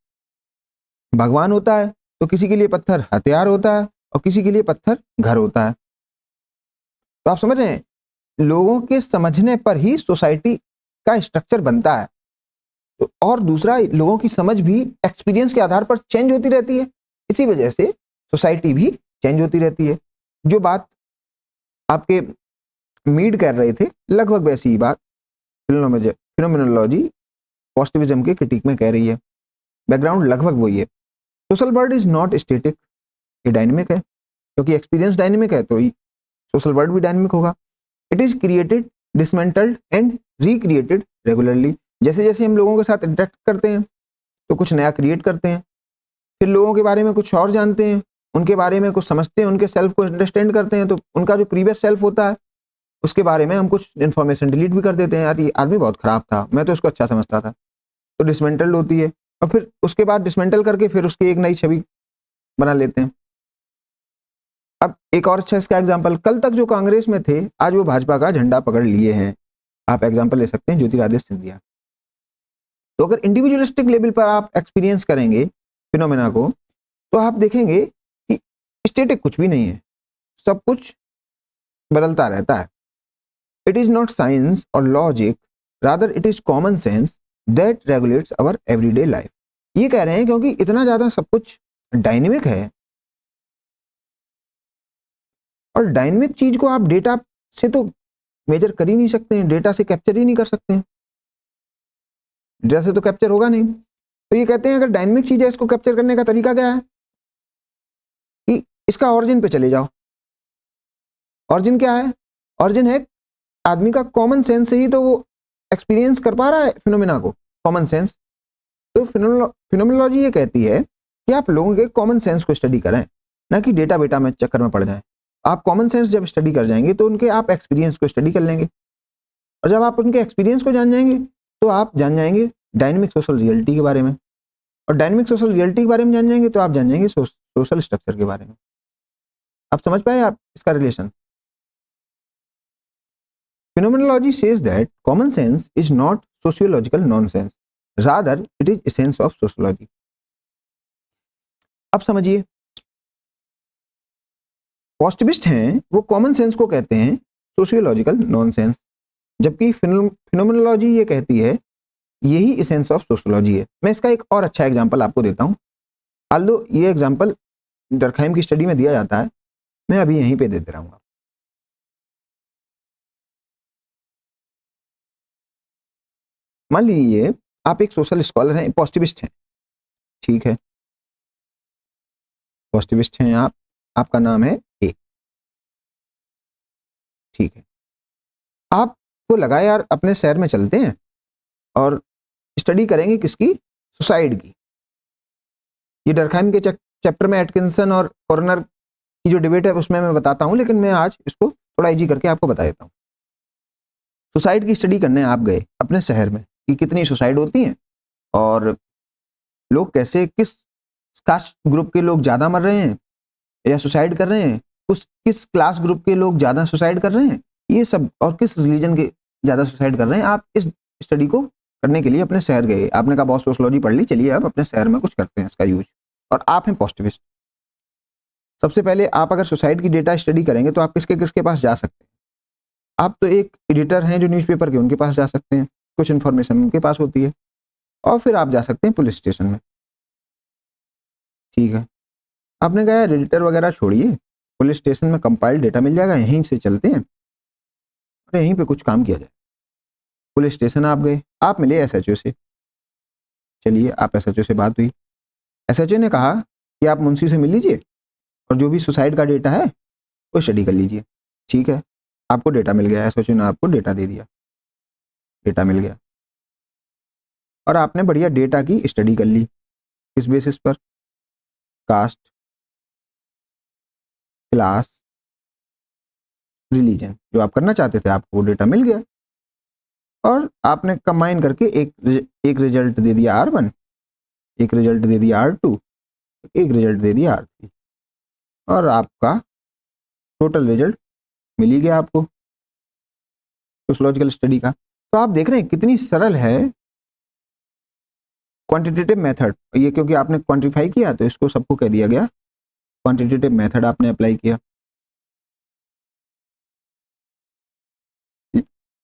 भगवान होता है, तो किसी के लिए पत्थर हथियार होता है, और किसी के लिए पत्थर घर होता है। तो आप समझ रहे हैं, लोगों के समझने पर ही सोसाइटी का स्ट्रक्चर बनता है। तो और दूसरा, लोगों की समझ भी एक्सपीरियंस के आधार पर चेंज होती रहती है, इसी वजह से सोसाइटी भी चेंज होती रहती है। जो बात आपके मीड कर रहे थे, लगभग वैसी ही बात फिनोमेनोलॉजी पॉजिटिविज्म के क्रिटिक में कह रही है। बैकग्राउंड लगभग वही है। Social world is not static, ये डायनेमिक है, क्योंकि एक्सपीरियंस डायनेमिक है तो सोशल वर्ल्ड भी डायनेमिक होगा। It is created, dismantled and recreated regularly. जैसे जैसे हम लोगों के साथ इंटरेक्ट करते हैं तो कुछ नया क्रिएट करते हैं, फिर लोगों के बारे में कुछ और जानते हैं, उनके बारे में कुछ समझते हैं, उनके सेल्फ को अंडरस्टैंड करते हैं, तो उनका जो प्रीवियस सेल्फ होता है उसके बारे में हम कुछ इन्फॉर्मेशन डिलीट भी कर देते हैं। यार ये आदमी बहुत खराब था, मैं तो उसको अच्छा समझता था, तो डिसमेंटल्ड होती है। और फिर उसके बाद डिसमेंटल करके फिर उसकी एक नई छवि बना लेते हैं। अब एक और अच्छा इसका एग्जाम्पल, कल तक जो कांग्रेस में थे आज वो भाजपा का झंडा पकड़ लिए हैं। आप एग्जाम्पल ले सकते हैं ज्योतिरादित्य सिंधिया। तो अगर इंडिविजुअलिस्टिक लेवल पर आप एक्सपीरियंस करेंगे फिनोमेना को, तो आप देखेंगे कि स्टैटिक कुछ भी नहीं है, सब कुछ बदलता रहता है। इट इज नॉट साइंस और logic, rather it is common sense that regulates our everyday life. ये कह रहे हैं क्योंकि इतना ज्यादा सब कुछ डायनेमिक है, और डायनेमिक चीज को आप डेटा से तो मेजर कर ही नहीं सकते हैं, डेटा से कैप्चर ही नहीं कर सकते हैं, डेटा से तो कैप्चर होगा नहीं। तो ये कहते हैं अगर डायनेमिक चीज है, इसको कैप्चर करने का तरीका क्या है कि इसका ऑरिजिन पे चले जाओ। ऑरिजिन क्या है? ऑरिजिन है आदमी का कॉमन सेंस से ही तो वो एक्सपीरियंस कर पा रहा है फिनोमेना को, कॉमन सेंस। तो फिनोमेनोलॉजी ये कहती है कि आप लोगों के कॉमन सेंस को स्टडी करें, ना कि डेटा बेटा में चक्कर में पड़ जाएं। आप कॉमन सेंस जब स्टडी कर जाएंगे तो उनके आप एक्सपीरियंस को स्टडी कर लेंगे, और जब आप उनके एक्सपीरियंस को जान जाएंगे तो आप जान जाएंगे डायनेमिक सोशल रियलिटी के बारे में, और डायनेमिक सोशल रियलिटी के बारे में जान जाएंगे तो आप जान जाएंगे सोशल स्ट्रक्चर के बारे में। आप समझ पाए आप इसका relation? Phenomenology says that common sense is not sociological nonsense, rather it is essence of sociology. अब समझिए, पॉजिटिविस्ट हैं वो कॉमन सेंस को कहते हैं सोशियोलॉजिकल नॉनसेंस, जबकि फिनोमेनोलॉजी ये कहती है यही एसेंस ऑफ सोशियोलॉजी है। मैं इसका एक और अच्छा एग्जांपल आपको देता हूं, आल्दो ये एग्जांपल डर्कहाइम की स्टडी में दिया जाता है, मैं अभी यहीं पे देते रहूंगा। मान लीजिए आप एक सोशल स्कॉलर हैं, पॉजिटिविस्ट हैं, ठीक है, पॉजिटिविस्ट हैं आप, आपका नाम है ए, ठीक है। आपको लगा यार अपने शहर में चलते हैं और स्टडी करेंगे किसकी? सुसाइड की। ये डर्कहाइम के चैप्टर में एटकिंसन और कॉर्नर की जो डिबेट है उसमें मैं बताता हूं, लेकिन मैं आज इसको थोड़ा इजी करके आपको बता देता हूं। सुसाइड की स्टडी करने आप गए अपने शहर में कि कितनी सुसाइड होती हैं, और लोग कैसे, किस कास्ट ग्रुप के लोग ज्यादा मर रहे हैं या सुसाइड कर रहे हैं, किस क्लास ग्रुप के लोग ज्यादा सुसाइड कर रहे हैं, ये सब, और किस रिलीजन के ज्यादा सुसाइड कर रहे हैं। आप इस स्टडी को करने के लिए अपने शहर गए, आपने कहा बहुत सोशोलॉजी पढ़ ली, चलिए अब अपने शहर में कुछ करते हैं इसका यूज, और आप हैं पॉजिटिविस्ट। सबसे पहले आप अगर सुसाइड की डेटा स्टडी करेंगे तो आप किसके किसके पास जा सकते हैं? आप तो एक एडिटर हैं जो न्यूज़पेपर के, उनके पास जा सकते हैं, कुछ इन्फॉर्मेशन उनके पास होती है, और फिर आप जा सकते हैं पुलिस स्टेशन में। ठीक है, आपने कहा एडिटर वगैरह छोड़िए, पुलिस स्टेशन में कंपाइल्ड डेटा मिल जाएगा, यहीं से चलते हैं और यहीं पे कुछ काम किया जाए। पुलिस स्टेशन आप गए, आप मिले एसएचओ से। चलिए, आप एसएचओ से बात हुई, एसएचओ ने कहा कि आप मुंशी से मिल लीजिए और जो भी सुसाइड का डेटा है वो स्टडी कर लीजिए। ठीक है, आपको डेटा मिल गया, एसएचओ ने आपको डेटा दे दिया, डेटा मिल गया और आपने बढ़िया डेटा की स्टडी कर ली। किस बेसिस पर? कास्ट, क्लास, रिलीजन, जो आप करना चाहते थे आपको वो डेटा मिल गया और आपने कंबाइन करके एक रिजल्ट दे दिया R1, एक रिजल्ट दे दिया R2, एक रिजल्ट दे दिया R3 और आपका टोटल रिजल्ट मिल ही गया आपको सोशियोलॉजिकल स्टडी का। तो आप देख रहे हैं कितनी सरल है क्वांटिटेटिव मेथड। ये क्योंकि आपने क्वांटिफाई किया तो इसको सबको कह दिया गया, क्वांटिटेटिव मेथड आपने अप्लाई किया।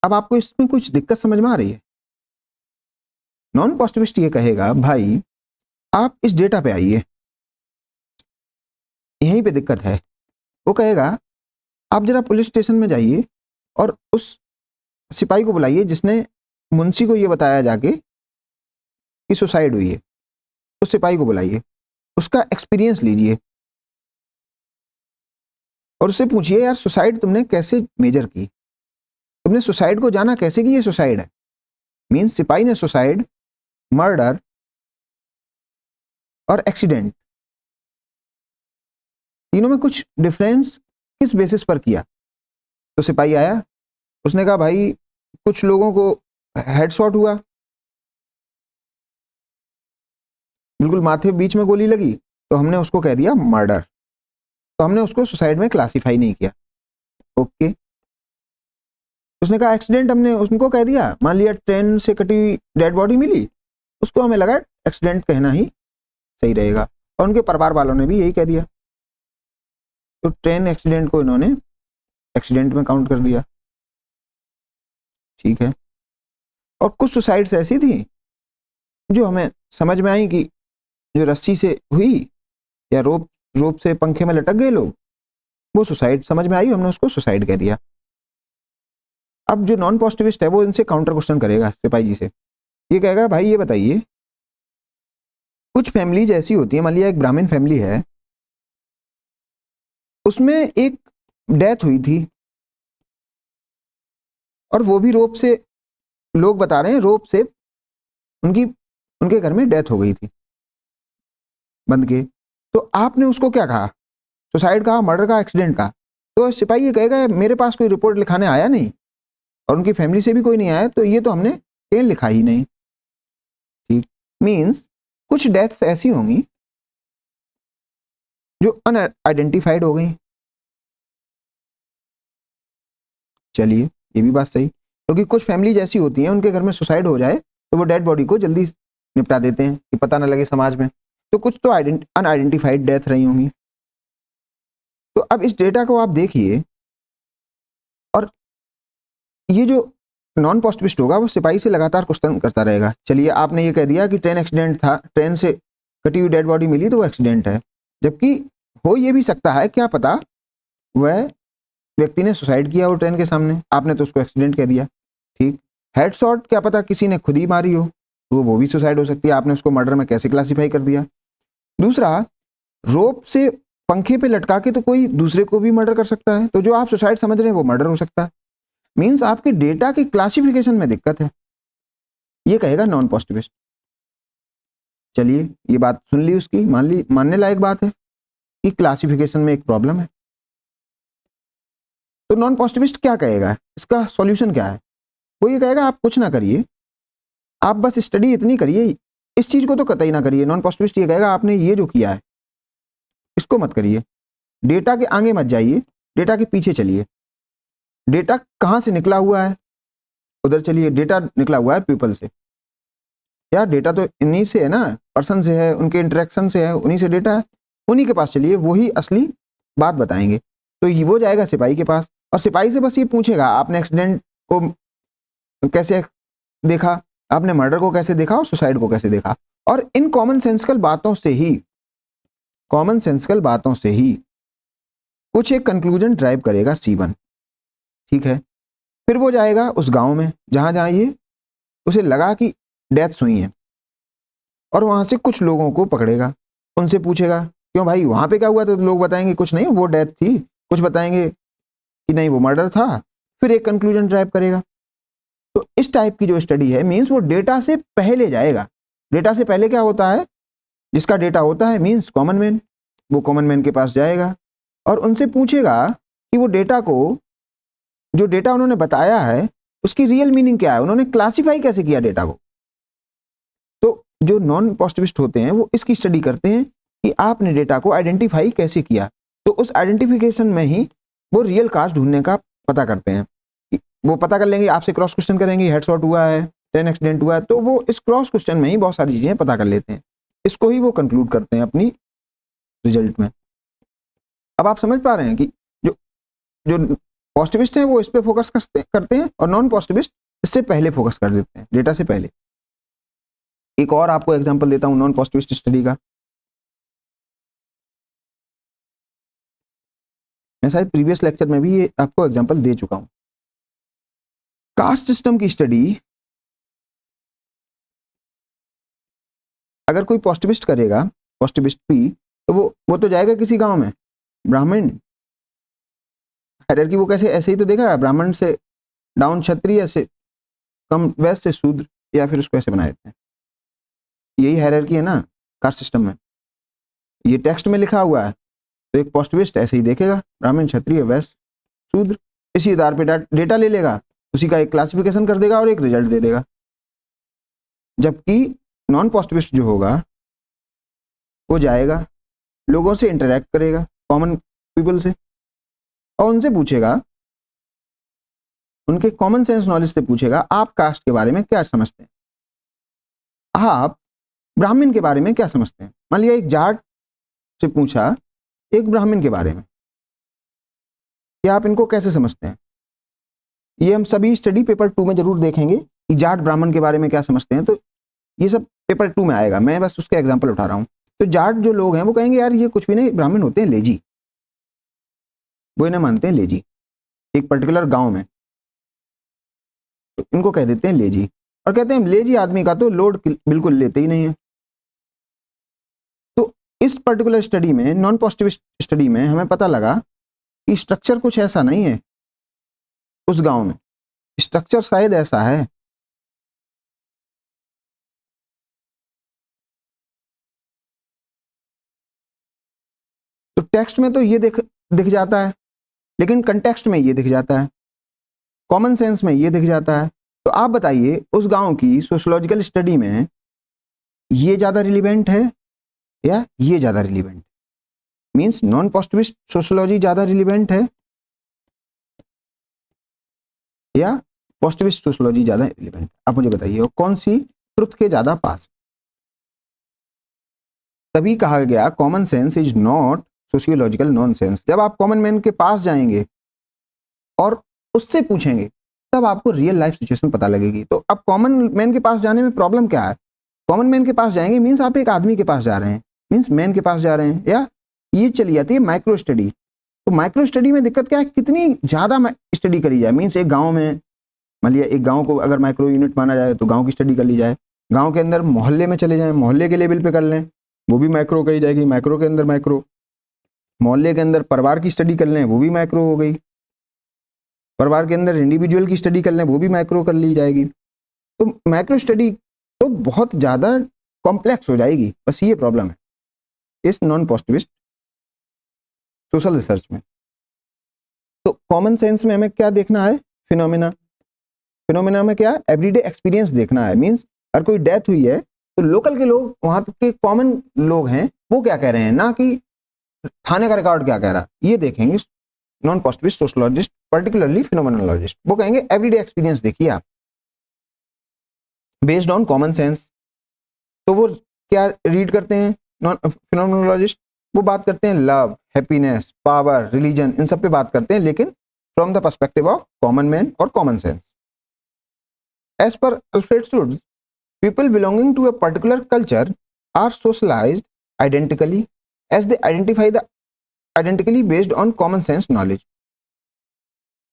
अब आपको इसमें कुछ दिक्कत समझ में आ रही है? नॉन पॉजिटिविस्ट ये कहेगा भाई आप इस डेटा पे आइए, यहीं पे दिक्कत है। वो कहेगा आप जरा पुलिस स्टेशन में जाइए और उस सिपाही को बुलाइए जिसने मुंशी को ये बताया जाके कि सुसाइड हुई है, उस सिपाही को बुलाइए, उसका एक्सपीरियंस लीजिए और उससे पूछिए यार सुसाइड तुमने कैसे मेजर की, तुमने सुसाइड को जाना कैसे कि ये सुसाइड है। मीन्स सिपाही ने सुसाइड, मर्डर और एक्सीडेंट तीनों में कुछ डिफरेंस किस बेसिस पर किया? तो सिपाही आया, उसने कहा भाई कुछ लोगों को हेडशॉट हुआ, बिल्कुल माथे बीच में गोली लगी, तो हमने उसको कह दिया मर्डर, तो हमने उसको सुसाइड में क्लासिफाई नहीं किया। ओके, उसने कहा एक्सीडेंट, हमने उनको कह दिया, मान लिया ट्रेन से कटी डेड बॉडी मिली, उसको हमें लगा एक्सीडेंट कहना ही सही रहेगा और उनके परिवार वालों ने भी यही कह दिया, तो ट्रेन एक्सीडेंट को इन्होंने एक्सीडेंट में काउंट कर दिया। ठीक है, और कुछ सुसाइड्स ऐसी थी जो हमें समझ में आई कि जो रस्सी से हुई या रोप से पंखे में लटक गए लोग, वो सुसाइड समझ में आई, हमने उसको सुसाइड कह दिया। अब जो नॉन पॉजिटिविस्ट है वो इनसे काउंटर क्वेश्चन करेगा सिपाही जी से, ये कहेगा भाई ये बताइए कुछ फैमिलीज ऐसी होती है, मान लिया एक ब्राह्मण फैमिली है, उसमें एक डेथ हुई थी और वो भी रोप से, लोग बता रहे हैं रोप से उनके घर में डेथ हो गई थी बंद के, तो आपने उसको क्या कहा? सुसाइड कहा, मर्डर कहा, एक्सीडेंट कहा। तो सिपाही ये कहेगा मेरे पास कोई रिपोर्ट लिखाने आया नहीं और उनकी फैमिली से भी कोई नहीं आया, तो ये तो हमने कहीं लिखा ही नहीं। ठीक, मीन्स कुछ डेथ्स ऐसी होंगी जो अनआइडेंटिफाइड हो गई। चलिए ये भी बात सही, क्योंकि कुछ फैमिलीज ऐसी होती हैं उनके घर में सुसाइड हो जाए तो वो डेड बॉडी को जल्दी निपटा देते हैं कि पता ना लगे समाज में, तो कुछ तो अनआइडेंटिफाइड डेथ रही होंगी। तो अब इस डेटा को आप देखिए और ये जो नॉन पॉजिटिविस्ट होगा वो सिपाही से लगातार क्वेश्चन करता रहेगा। चलिए आपने ये कह दिया कि ट्रेन एक्सीडेंट था, ट्रेन से कटी हुई डेड बॉडी मिली तो वो एक्सीडेंट है, जबकि हो ये भी सकता है, क्या पता वह व्यक्ति ने सुसाइड किया हो ट्रेन के सामने, आपने तो उसको एक्सीडेंट कह दिया। ठीक, हेडशॉट क्या पता किसी ने खुद ही मारी हो, वो भी सुसाइड हो सकती है, आपने उसको मर्डर में कैसे क्लासिफाई कर दिया। दूसरा, रोप से पंखे पे लटका के तो कोई दूसरे को भी मर्डर कर सकता है, तो जो आप सुसाइड समझ रहे हैं वो मर्डर हो सकता है। मीन्स आपके डेटा के क्लासिफिकेशन में दिक्कत है, ये कहेगा नॉन पॉजिटिविस्ट। चलिए ये बात सुन ली उसकी, मानने लायक बात है कि क्लासिफिकेशन में एक प्रॉब्लम है। तो नॉन पॉजिटिविस्ट क्या कहेगा, इसका सॉल्यूशन क्या है? वो ये कहेगा आप कुछ ना करिए, आप बस स्टडी इतनी करिए, इस चीज को तो कतई ना करिए। नॉन पॉजिटिविस्ट ये कहेगा आपने ये जो किया है इसको मत करिए, डेटा के आगे मत जाइए, डेटा के पीछे चलिए। डेटा कहां से निकला हुआ है उधर चलिए, डेटा निकला हुआ है पीपल से, यार डेटा तो इन्हीं से है ना, पर्सन से है, उनके इंटरेक्शन से है, उन्हीं से डेटा है, उन्हीं के पास चलिए, वही असली बात बताएंगे। तो वो जाएगा सिपाही के पास और सिपाही से बस ये पूछेगा आपने एक्सीडेंट को कैसे देखा, आपने मर्डर को कैसे देखा और सुसाइड को कैसे देखा। और इन कॉमन सेंसिकल बातों से ही कुछ एक कंक्लूजन ड्राइव करेगा C1, ठीक है। फिर वो जाएगा उस गांव में जहां जहां ये उसे लगा कि डेथ्स हुई हैं, और वहां से कुछ लोगों को पकड़ेगा, उनसे पूछेगा क्यों भाई वहां पे क्या हुआ, तो लोग बताएंगे कुछ नहीं वो डेथ थी, कुछ बताएंगे कि नहीं वो मर्डर था, फिर एक कंक्लूजन ड्राइव करेगा। तो इस टाइप की जो स्टडी है मींस वो डेटा से पहले जाएगा। डेटा से पहले क्या होता है, जिसका डेटा होता है मींस कॉमन मैन, वो कॉमन मैन के पास जाएगा और उनसे पूछेगा कि वो डेटा को, जो डेटा उन्होंने बताया है उसकी रियल मीनिंग क्या है, उन्होंने क्लासिफाई कैसे किया डेटा को। तो जो नॉन पॉजिटिविस्ट होते हैं वो इसकी स्टडी करते हैं कि आपने डेटा को आइडेंटिफाई कैसे किया। तो उस आइडेंटिफिकेशन में ही वो रियल काज ढूंढने का पता करते हैं। वो पता कर लेंगे, आपसे क्रॉस क्वेश्चन करेंगे, हेडशॉट हुआ है, ट्रेन एक्सीडेंट हुआ है, तो वो इस क्रॉस क्वेश्चन में ही बहुत सारी चीजें पता कर लेते हैं। इसको ही वो कंक्लूड करते हैं अपनी रिजल्ट में। अब आप समझ पा रहे हैं कि जो जो पॉजिटिविस्ट हैं वो इस पे फोकस करते हैं और नॉन पॉजिटिविस्ट इससे पहले फोकस कर देते हैं, डेटा से पहले। एक और आपको एग्जांपल देता हूं नॉन पॉजिटिविस्ट स्टडी का। मैं शायद प्रीवियस लेक्चर में भी ये आपको एग्जांपल दे चुका हूं। कास्ट सिस्टम की स्टडी अगर कोई पॉजिटिविस्ट करेगा, पॉजिटिविस्ट भी, तो वो तो जाएगा किसी गांव में, ब्राह्मण हायरार्की वो कैसे, ऐसे ही तो देखा है, ब्राह्मण से डाउन क्षत्रिय, से कम वैश्य, से शूद्र, या फिर उसको ऐसे बना देते हैं। यही हायरार्की है ना कास्ट सिस्टम में, ये टेक्स्ट में लिखा हुआ है। तो एक पॉजिटिविस्ट ऐसे ही देखेगा, ब्राह्मण क्षत्रिय वैश्य शूद्र, इसी आधार पे डेटा ले लेगा, उसी का एक क्लासिफिकेशन कर देगा और एक रिजल्ट दे देगा। जबकि नॉन पॉजिटिविस्ट जो होगा वो जाएगा, लोगों से इंटरेक्ट करेगा, कॉमन पीपल से, और उनसे पूछेगा, उनके कॉमन सेंस नॉलेज से पूछेगा आप कास्ट के बारे में क्या समझते हैं, आप ब्राह्मण के बारे में क्या समझते हैं। मान लिया एक जाट से पूछा एक ब्राह्मण के बारे में कि आप इनको कैसे समझते हैं। ये हम सभी स्टडी पेपर 2 में जरूर देखेंगे कि जाट ब्राह्मण के बारे में क्या समझते हैं, तो ये सब पेपर 2 में आएगा, मैं बस उसके एग्जाम्पल उठा रहा हूं। तो जाट जो लोग हैं वो कहेंगे यार ये कुछ भी नहीं, ब्राह्मण होते हैं लेजी, वो इन्हें मानते हैं लेजी, एक पर्टिकुलर गांव में, तो इनको कह देते हैं लेजी, और कहते हैं लेजी आदमी का तो लोड बिल्कुल लेते ही नहीं है। तो इस पर्टिकुलर स्टडी में, नॉन पॉजिटिव स्टडी में, हमें पता लगा कि स्ट्रक्चर कुछ ऐसा नहीं है उस गांव में, स्ट्रक्चर शायद ऐसा है तो टेक्स्ट में तो ये दिख जाता है, लेकिन कंटेक्स्ट में ये दिख जाता है, कॉमन सेंस में ये दिख जाता है। तो आप बताइए उस गांव की सोशियोलॉजिकल स्टडी में ये ज्यादा रिलीवेंट है या ये ज्यादा relevant, means non positivist sociology ज्यादा रिलीवेंट है या पॉजिटिविस्ट सोशियोलॉजी ज्यादा रिलीवेंट, आप मुझे बताइए, और कौन सी ट्रुथ के ज्यादा पास। तभी कहा गया common sense is not sociological nonsense. जब आप कॉमन मैन के पास जाएंगे और उससे पूछेंगे तब आपको रियल लाइफ सिचुएशन पता लगेगी। तो अब कॉमन मैन के पास जाने में प्रॉब्लम क्या है, कॉमन मैन के पास जाएंगे मीन्स आप एक आदमी के पास जा रहे हैं, मीन्स मैन के पास जा रहे हैं, या ये चली जाती है माइक्रो स्टडी। तो माइक्रो स्टडी में दिक्कत क्या है, कितनी ज्यादा स्टडी करी जाए, मीन्स एक गाँव में, मान लिया एक गाँव को अगर माइक्रो यूनिट माना जाए तो गाँव की स्टडी कर ली जाए, गाँव के अंदर मोहल्ले में चले जाएं, मोहल्ले के लेवल पे कर लें, वो भी माइक्रो कही जाएगी, माइक्रो के अंदर माइक्रो, मोहल्ले के अंदर परिवार की स्टडी कर लें वो भी माइक्रो हो गई, परिवार के अंदर इंडिविजुअल की स्टडी कर लें वो भी माइक्रो कर ली जाएगी। तो माइक्रो स्टडी तो बहुत ज़्यादा कॉम्प्लेक्स हो जाएगी, बस ये प्रॉब्लम है इस नॉन पॉजिटिविस्ट सोशल रिसर्च में। तो कॉमन सेंस में हमें क्या देखना है, फिनोमिना, फिनोमिना में क्या एवरीडे एक्सपीरियंस देखना है, मीन्स अगर कोई डेथ हुई है तो लोकल के लोग, वहां के कॉमन लोग हैं वो क्या कह रहे हैं, ना कि थाने का रिकॉर्ड क्या कह रहा है, ये देखेंगे non positivist sociologist, particularly phenomenologist. वो कहेंगे एवरीडे एक्सपीरियंस देखिए आप बेस्ड ऑन कॉमन सेंस। तो वो क्या रीड करते हैं नॉन फिनोमिनोलॉजिस्ट, वो बात करते हैं लव, हैप्पीनेस, पावर, रिलीजन, इन सब पे बात करते हैं, लेकिन from the perspective of common man or common sense. As per Alfred Schutz, people belonging to a particular culture are socialized identically as they identify the identically based on common sense knowledge.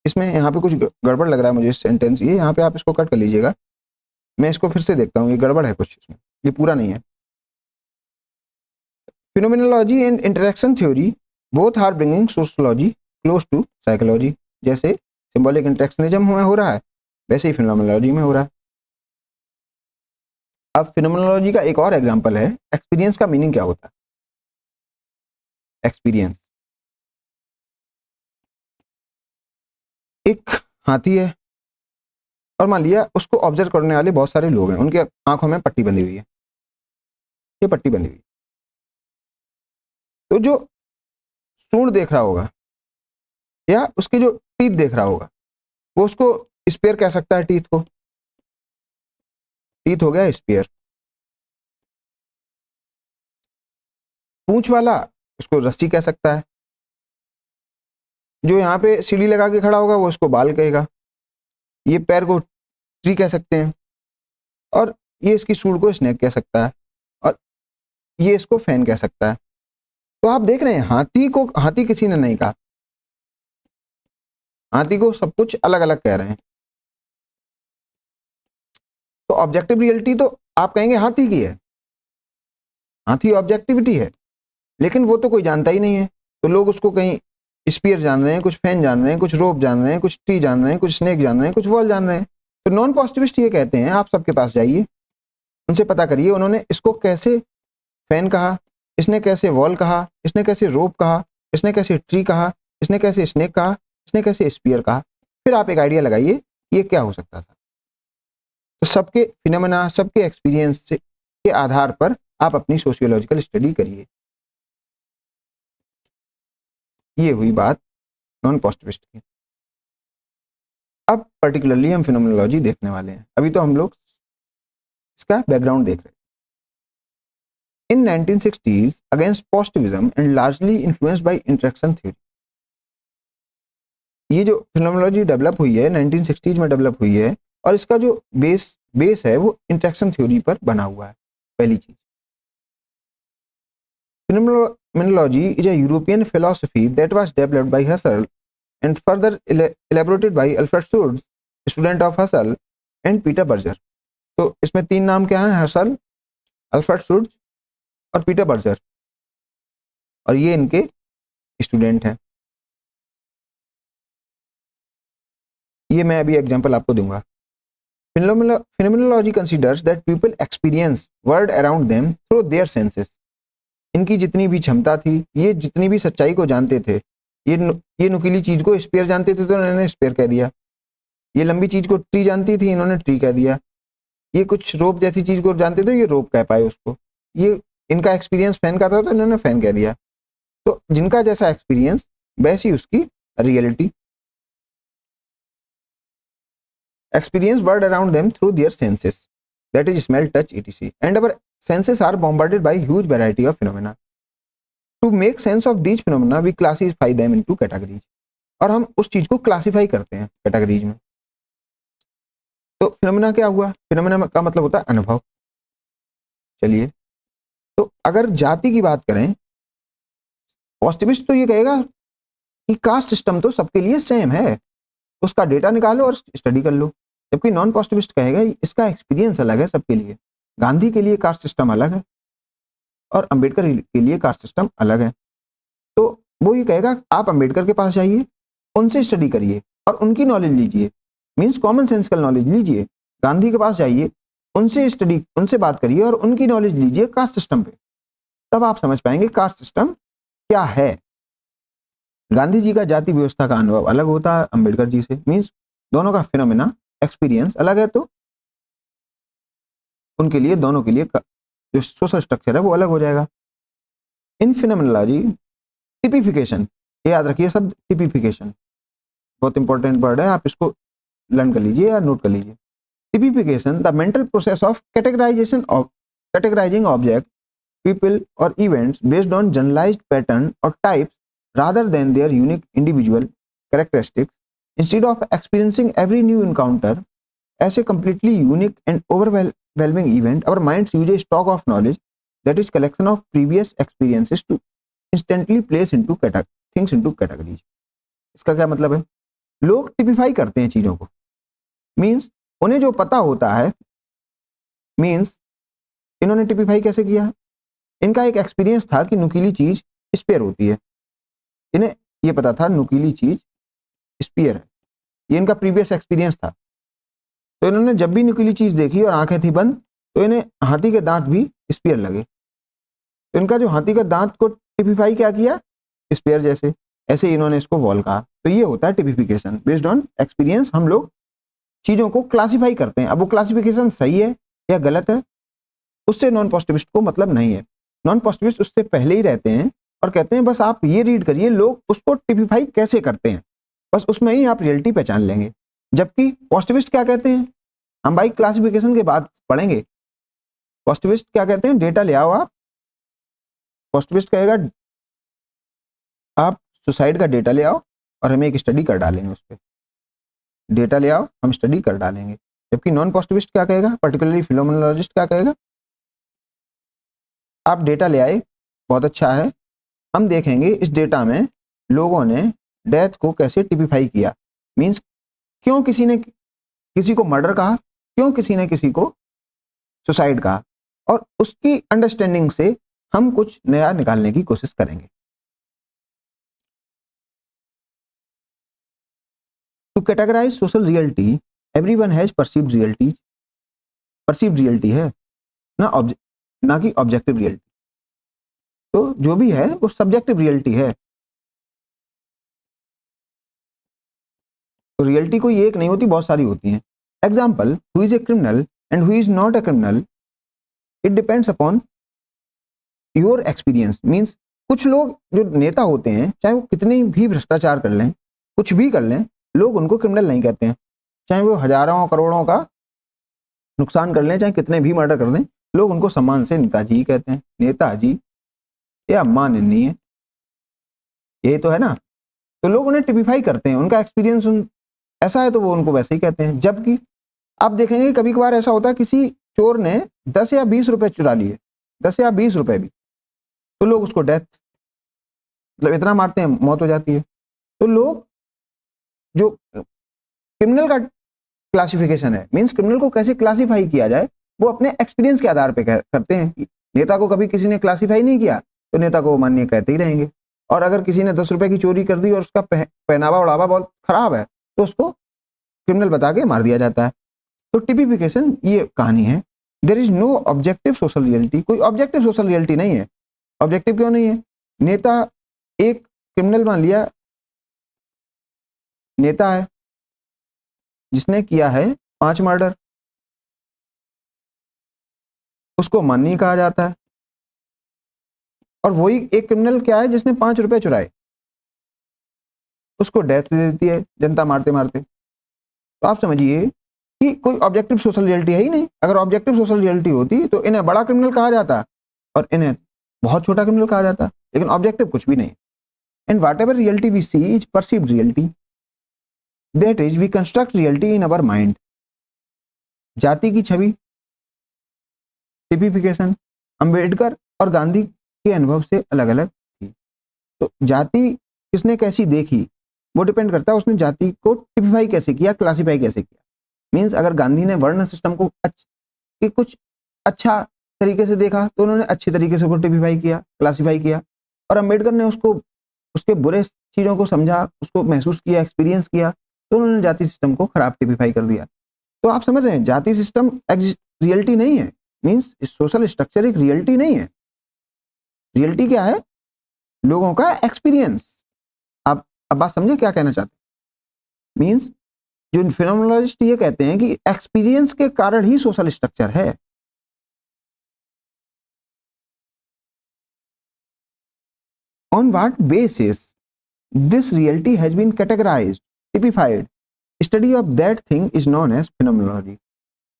इसमें यहाँ पे कुछ गड़बड़ लग रहा है मुझे sentence, ये यहाँ पे आप इसको कट कर लीजिएगा, मैं इसको फिर से देखता हूँ, ये गड़बड़ है कुछ इसमें, ये पूरा नहीं है. Phenomenology and interaction theory both are bringing sociology close to psychology. जैसे symbolic interactionism में हो रहा है वैसे ही phenomenology में हो रहा है. अब phenomenology का एक और एग्जांपल है, एक्सपीरियंस का मीनिंग क्या होता है. एक्सपीरियंस, एक हाथी है और मान लिया उसको ऑब्जर्व करने वाले बहुत सारे लोग हैं, उनके आंखों में पट्टी बंधी हुई है, ये पट्टी बंधी हुई, तो जो सूंड देख रहा होगा या उसके जो टीथ देख रहा होगा वो उसको स्पेयर कह सकता है, टीथ को, टीथ हो गया स्पेयर. पूंछ वाला उसको रस्सी कह सकता है, जो यहाँ पे सीढ़ी लगा के खड़ा होगा वो उसको बाल कहेगा, ये पैर को ट्री कह सकते हैं, और ये इसकी सूंड को स्नेक कह सकता है, और ये इसको फैन कह सकता है. तो आप देख रहे हैं हाथी को हाथी किसी ने नहीं कहा, हाथी को सब कुछ अलग अलग कह रहे हैं. तो ऑब्जेक्टिव रियलिटी तो आप कहेंगे हाथी की है, हाथी ऑब्जेक्टिविटी है, लेकिन वो तो कोई जानता ही नहीं है. तो लोग उसको कहीं स्पीयर जान रहे हैं, कुछ फैन जान रहे हैं, कुछ रोप जान रहे हैं, कुछ ट्री जान रहे हैं, कुछ स्नेक जान रहे हैं, कुछ वॉल जान रहे हैं. तो नॉन पॉजिटिविस्ट ये कहते हैं आप सबके पास जाइए, उनसे पता करिए उन्होंने इसको कैसे फैन कहा, इसने कैसे वॉल कहा, इसने कैसे रोप कहा, इसने कैसे ट्री कहा, इसने कैसे स्नेक कहा, इसने कैसे स्पीयर कहा. फिर आप एक आइडिया लगाइए ये क्या हो सकता था. तो सबके फिनोमेना, सबके एक्सपीरियंस के आधार पर आप अपनी सोशियोलॉजिकल स्टडी करिए. ये हुई बात नॉन पॉजिटिविस्ट की. अब पर्टिकुलरली हम फिनोमेनोलॉजी देखने वाले हैं, अभी तो हम लोग इसका बैकग्राउंड देख रहे हैं. इन 1960s against positivism and largely influenced by interaction theory. ये जो फिनोमेनोलॉजी डेवलप हुई है 1960s में डेवलप हुई है, और इसका जो बेस है वो इंटरेक्शन थ्योरी पर बना हुआ है. पहली चीज, phenomenology is a European philosophy that was developed by Husserl and further elaborated by Alfred Schutz, student of Husserl, and Peter Berger. तो इसमें तीन नाम क्या हैं, हसल, अल्फ्रेड शुट्ज और पीटर बर्जर, और ये इनके स्टूडेंट हैं. ये मैं अभी एग्जांपल आपको दूंगा. Phenomenology considers that people experience world around them through their senses. इनकी जितनी भी क्षमता थी, ये जितनी भी सच्चाई को जानते थे, ये नुकीली चीज को स्पेयर जानते थे तो इन्होंने स्पेयर कह दिया, ये लंबी चीज को ट्री जानती थी इन्होंने ट्री कह दिया, ये कुछ रोप जैसी चीज को जानते थे ये रोप कह पाए उसको, ये इनका एक्सपीरियंस फैन का था तो इन्होंने फैन कह दिया. तो जिनका जैसा एक्सपीरियंस वैसी उसकी reality. Experience world around them through their senses, that is smell, touch, etc. And our senses are bombarded by huge variety of phenomena. To make sense of these phenomena, we classify them into categories. और हम उस चीज को classify करते हैं categories में. तो phenomena क्या हुआ, फिनोमेना का मतलब होता है अनुभव. चलिए, तो अगर जाति की बात करें, पॉजिटिविस्ट तो ये कहेगा कि कास्ट सिस्टम तो सबके लिए सेम है, उसका डेटा निकालो और स्टडी कर लो. जबकि नॉन पॉजिटिविस्ट कहेगा इसका एक्सपीरियंस अलग है सबके लिए. गांधी के लिए कास्ट सिस्टम अलग है और अंबेडकर के लिए कास्ट सिस्टम अलग है. तो वो ये कहेगा आप अंबेडकर के पास जाइए, उनसे स्टडी करिए और उनकी नॉलेज लीजिए, मीन्स कॉमन सेंसिकल नॉलेज लीजिए. गांधी के पास जाइए, उनसे स्टडी, उनसे बात करिए और उनकी नॉलेज लीजिए कास्ट सिस्टम पे, तब आप समझ पाएंगे कास्ट सिस्टम क्या है. गांधी जी का जाति व्यवस्था का अनुभव अलग होता है अंबेडकर जी से, मीन्स दोनों का फिनोमेना एक्सपीरियंस अलग है, तो उनके लिए दोनों के लिए जो सोशल स्ट्रक्चर है वो अलग हो जाएगा. इन फिनोमेनोलॉजी टिपिफिकेशन, ये याद रखिए सब, टिपिफिकेशन बहुत इंपॉर्टेंट वर्ड है, आप इसको लर्न कर लीजिए या नोट कर लीजिए. Typification, the mental process of categorising object, people और events based on generalised pattern और types rather than their unique individual characteristics instead of experiencing every new encounter as a completely unique and overwhelming event, our minds use a stock of knowledge that is collection of previous experiences to instantly place into things into categories. इसका क्या मतलब है? लोग टिपिफाई करते हैं चीजों को, means उन्हें जो पता होता है, मीन्स इन्होंने टिपिफाई कैसे किया? इनका एक एक्सपीरियंस था कि नुकीली चीज स्पेयर होती है, इन्हें ये पता था नुकीली चीज स्पेयर है, ये इनका प्रीवियस एक्सपीरियंस था। तो इन्होंने जब भी नुकीली चीज देखी और आंखें थी बंद, तो इन्हें हाथी के दांत भी स्पेयर लगे। तो इनका जो हाथी का दांत को टिपिफाई क्या किया? स्पेयर जैसे, ऐसे इन्होंने इसको वॉल कहा। तो ये होता है टिपिफिकेशन, बेस्ड ऑन एक्सपीरियंस हम लोग चीजों को क्लासिफाई करते हैं। अब वो क्लासिफिकेशन सही है या गलत है, उससे नॉन पॉजिटिविस्ट को मतलब नहीं है। नॉन पॉजिटिविस्ट उससे पहले ही रहते हैं और कहते हैं बस आप ये रीड करिए लोग उसको टिपिफाई कैसे करते हैं, बस उसमें ही आप रियलिटी पहचान लेंगे। जबकि पॉजिटिविस्ट क्या कहते हैं, हम भाई क्लासिफिकेशन के बाद पढ़ेंगे। पॉजिटिविस्ट क्या कहते हैं? डेटा ले आओ आप। पॉजिटिविस्ट कहेगा आप सुसाइड का डेटा ले आओ और हमें एक स्टडी कर डालेंगे उस पर। डेटा ले आओ, हम स्टडी कर डालेंगे। जबकि नॉन पॉजिटिविस्ट क्या कहेगा, पर्टिकुलरली फिनोमेनोलॉजिस्ट क्या कहेगा, आप डेटा ले आए, बहुत अच्छा है, हम देखेंगे इस डेटा में लोगों ने डेथ को कैसे टिपिफाई किया। मीन्स क्यों किसी ने किसी को मर्डर कहा, क्यों किसी ने किसी को सुसाइड कहा, और उसकी अंडरस्टैंडिंग से हम कुछ नया निकालने की कोशिश करेंगे। To categorize social reality, everyone has perceived reality. Perceived reality है ना कि ऑब्जेक्टिव रियलिटी। तो जो भी है वो सब्जेक्टिव रियलिटी है। तो रियलिटी कोई एक नहीं होती, बहुत सारी होती हैं। Example, who is a criminal and who is not a criminal, it depends upon your experience. Means कुछ लोग जो नेता होते हैं, चाहे वो कितनी भी भ्रष्टाचार कर लें, कुछ भी कर लें, लोग उनको क्रिमिनल नहीं कहते हैं। चाहे वो हजारों करोड़ों का नुकसान कर लें, चाहे कितने भी मर्डर कर दें, लोग उनको सम्मान से नेताजी ही कहते हैं। नेताजी या माननीय, यही तो है ना। तो लोग उन्हें टिपिफाई करते हैं, उनका एक्सपीरियंस ऐसा है तो वो उनको वैसे ही कहते हैं। जबकि आप देखेंगे कभी कभार ऐसा होता है किसी चोर ने 10 या 20 रुपए चुरा लिए, 10 या 20 रुपए भी, तो लोग उसको डेथ, मतलब इतना मारते हैं मौत हो जाती है। तो लोग जो क्रिमिनल का क्लासिफिकेशन है, मींस क्रिमिनल को कैसे क्लासिफाई किया जाए, वो अपने एक्सपीरियंस के आधार पे करते हैं। कि नेता को कभी किसी ने क्लासिफाई नहीं किया तो नेता को माननीय कहते ही रहेंगे। और अगर किसी ने 10 रुपए की चोरी कर दी और उसका पहनावा उड़ावा बहुत खराब है तो उसको क्रिमिनल बता के मार दिया जाता है। तो टिपिफिकेशन ये कहानी है। There is no objective social reality, कोई ऑब्जेक्टिव सोशल रियलिटी नहीं है। ऑब्जेक्टिव क्यों नहीं है? नेता एक क्रिमिनल मान लिया, नेता है जिसने किया है 5 मर्डर, उसको माननीय कहा जाता है। और वही एक क्रिमिनल क्या है जिसने 5 रुपए चुराए, उसको डेथ दे देती है जनता मारते मारते। तो आप समझिए कि कोई ऑब्जेक्टिव सोशल रियलिटी है ही नहीं। अगर ऑब्जेक्टिव सोशल रियलिटी होती तो इन्हें बड़ा क्रिमिनल कहा जाता और इन्हें बहुत छोटा क्रिमिनल कहा जाता, लेकिन ऑब्जेक्टिव कुछ भी नहीं। And whatever reality we see is perceived reality, that is we construct reality in our mind. जाति की छवि, टिपिफिकेशन अंबेडकर और गांधी के अनुभव से अलग अलग थी। तो जाति किसने कैसी देखी वो डिपेंड करता है उसने जाति को टिपिफाई कैसे किया, क्लासिफाई कैसे किया। मीन्स अगर गांधी ने वर्ण सिस्टम को कुछ अच्छा तरीके से देखा तो उन्होंने अच्छे तरीके से उसको टिपिफाई किया, क्लासिफाई किया। और अंबेडकर ने उसको उसके बुरे चीज़ों को समझा, उसको महसूस किया, एक्सपीरियंस किया, तो उन्होंने जाति सिस्टम को खराब टिपिफाई कर दिया। तो आप समझ रहे हैं जाति सिस्टम रियलिटी नहीं है। मीन्स सोशल स्ट्रक्चर एक रियलिटी नहीं है। रियलिटी क्या है? लोगों का एक्सपीरियंस। आप अब बात समझे क्या कहना चाहते हैं? मीन्स जो फिनोमेनोलॉजिस्ट ये कहते हैं कि एक्सपीरियंस के कारण ही सोशल स्ट्रक्चर है। On what basis this reality has been categorised, typified, study of that thing is known as phenomenology.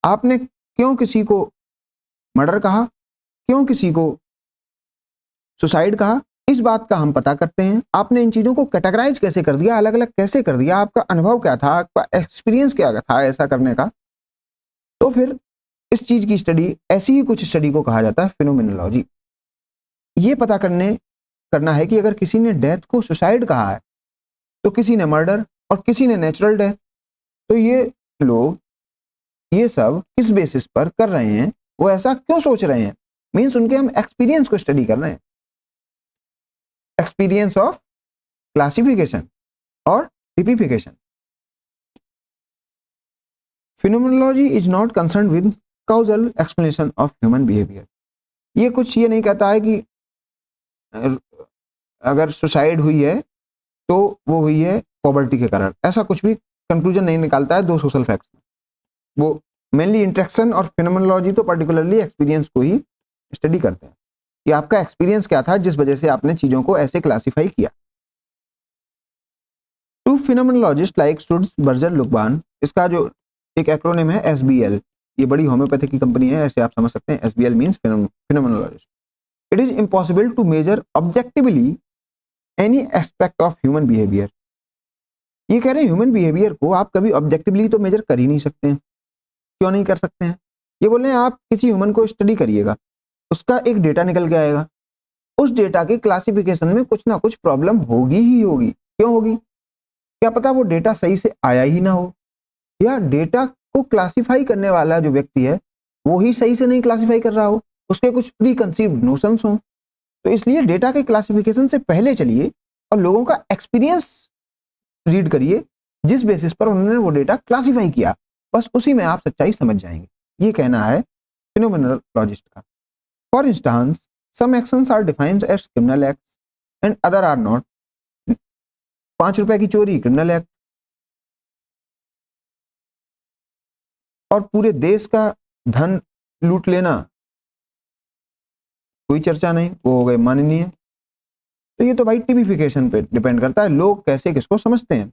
आपने क्यों किसी को मर्डर कहा, क्यों किसी को सुसाइड कहा, इस बात का हम पता करते हैं आपने इन चीज़ों को कैटेगराइज कैसे कर दिया, अलग अलग कैसे कर दिया, आपका अनुभव क्या था, आपका एक्सपीरियंस क्या था ऐसा करने का। तो फिर इस चीज़ की स्टडी, ऐसी ही कुछ स्टडी को कहा जाता है फिनोमिनोलॉजी। ये पता करना है कि अगर किसी ने डेथ को सुसाइड कहा है तो किसी ने मर्डर और किसी ने नेचुरल डेथ, तो ये लोग ये सब किस बेसिस पर कर रहे हैं, वो ऐसा क्यों सोच रहे हैं, मीन्स उनके हम एक्सपीरियंस को स्टडी कर रहे हैं, एक्सपीरियंस ऑफ क्लासिफिकेशन और typification. Phenomenology is not concern with causal explanation of human behaviour. ये कुछ ये नहीं कहता है कि अगर सुसाइड हुई है तो वो हुई है पॉवर्टी के कारण, ऐसा कुछ भी कंक्लूजन नहीं निकालता है दो सोशल फैक्ट्स में। वो मेनली इंटरेक्शन और फिनोमेनोलॉजी तो पर्टिकुलरली एक्सपीरियंस को ही स्टडी करते हैं कि आपका एक्सपीरियंस क्या था जिस वजह से आपने चीजों को ऐसे क्लासिफाई किया। टू फिनोमेनोलॉजिस्ट लाइक शुड्स बर्जर लुकबान, इसका जो एक एक्रोनिम है SBL, ये बड़ी होम्योपैथी की कंपनी है, ऐसे आप समझ सकते हैं। SBL means phenomenologist. It is impossible to measure objectively any aspect of human behaviour. ये कह रहे हैं ह्यूमन बिहेवियर को आप कभी ऑब्जेक्टिवली तो मेजर कर ही नहीं सकते हैं। क्यों नहीं कर सकते हैं? ये बोल रहे हैं आप किसी ह्यूमन को स्टडी करिएगा, उसका एक डेटा निकल के आएगा, उस डेटा के क्लासिफिकेशन में कुछ ना कुछ प्रॉब्लम होगी ही होगी। क्यों होगी? क्या पता वो डेटा सही से आया ही ना हो, या डेटा को क्लासिफाई करने वाला जो व्यक्ति है वो ही सही से नहीं क्लासिफाई कर रहा हो, उसके कुछ प्री कंसीव्ड नोशंस हों। तो इसलिए डेटा के क्लासिफिकेशन से पहले चलिए और लोगों का एक्सपीरियंस रीड करिए, जिस बेसिस पर उन्होंने वो डेटा क्लासिफाई किया, बस उसी में आप सच्चाई समझ जाएंगे। ये कहना है फिनोमेनोलॉजिस्ट का। For instance some actions are defined as criminal acts and other are not. 5 रुपए की चोरी क्रिमिनल एक्ट, और पूरे देश का धन लूट लेना कोई चर्चा नहीं, वो हो गए माननीय। तो ये तो भाई टिपिफिकेशन पे डिपेंड करता है, लोग कैसे किसको समझते हैं।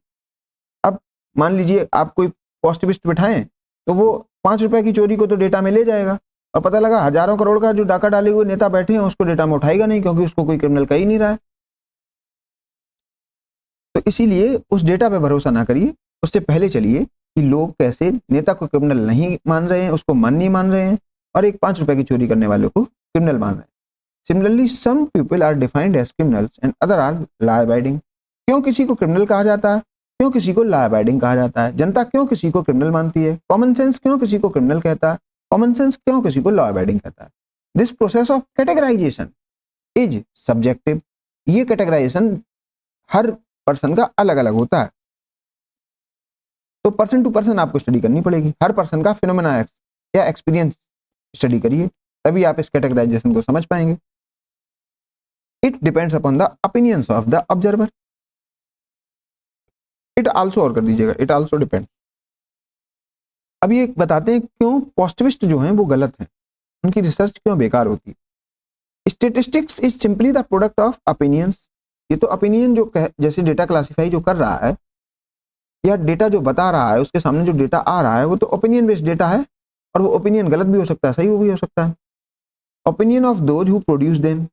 अब मान लीजिए आप कोई पॉजिटिविस्ट बिठाएं तो वो 5 रुपए की चोरी को तो डेटा में ले जाएगा, और पता लगा हजारों करोड़ का जो डाका डाले हुए नेता बैठे हैं उसको डेटा में उठाएगा नहीं, क्योंकि उसको कोई क्रिमिनल कह ही नहीं रहा है। तो इसीलिए उस डेटा पे भरोसा ना करिए, उससे पहले चलिए कि लोग कैसे नेता को क्रिमिनल नहीं मान रहे हैं, उसको माननीय मान रहे हैं, और एक 5 रुपए की चोरी करने वाले को क्रिमिनल मान रहे हैं। Similarly some people are defined as criminals and other are law abiding. क्यों किसी को क्रिमिनल कहा जाता है, क्यों किसी को लॉ अबाइडिंग कहा जाता है? जनता क्यों किसी को क्रिमिनल मानती है? कॉमन सेंस क्यों किसी को क्रिमिनल कहता है? कॉमन सेंस क्यों किसी को लॉ अबाइडिंग कहता है? This process of categorization is subjective. ये कैटेगराइजेशन हर पर्सन का अलग अलग होता है, तो पर्सन टू पर्सन आपको स्टडी करनी पड़ेगी। हर पर्सन का फिनोमेना या एक्सपीरियंस स्टडी करिए, तभी आप इस कैटेगराइजेशन को समझ पाएंगे। It depends upon the opinions of the observer. It also, और कर दीजिएगा, इट आल्सो डिपेंड। अब ये बताते हैं क्यों पॉजिटिविस्ट जो हैं वो गलत हैं, उनकी रिसर्च क्यों बेकार होती है। Statistics is simply the product of opinions. ये तो ओपिनियन जो जैसे डेटा क्लासिफाई जो कर रहा है या डेटा जो बता रहा है, उसके सामने जो डेटा आ रहा है वो तो ओपिनियन बेस्ड डेटा है, और वो ओपिनियन गलत भी हो सकता है, सही भी हो सकता है। Opinion of those who produce them.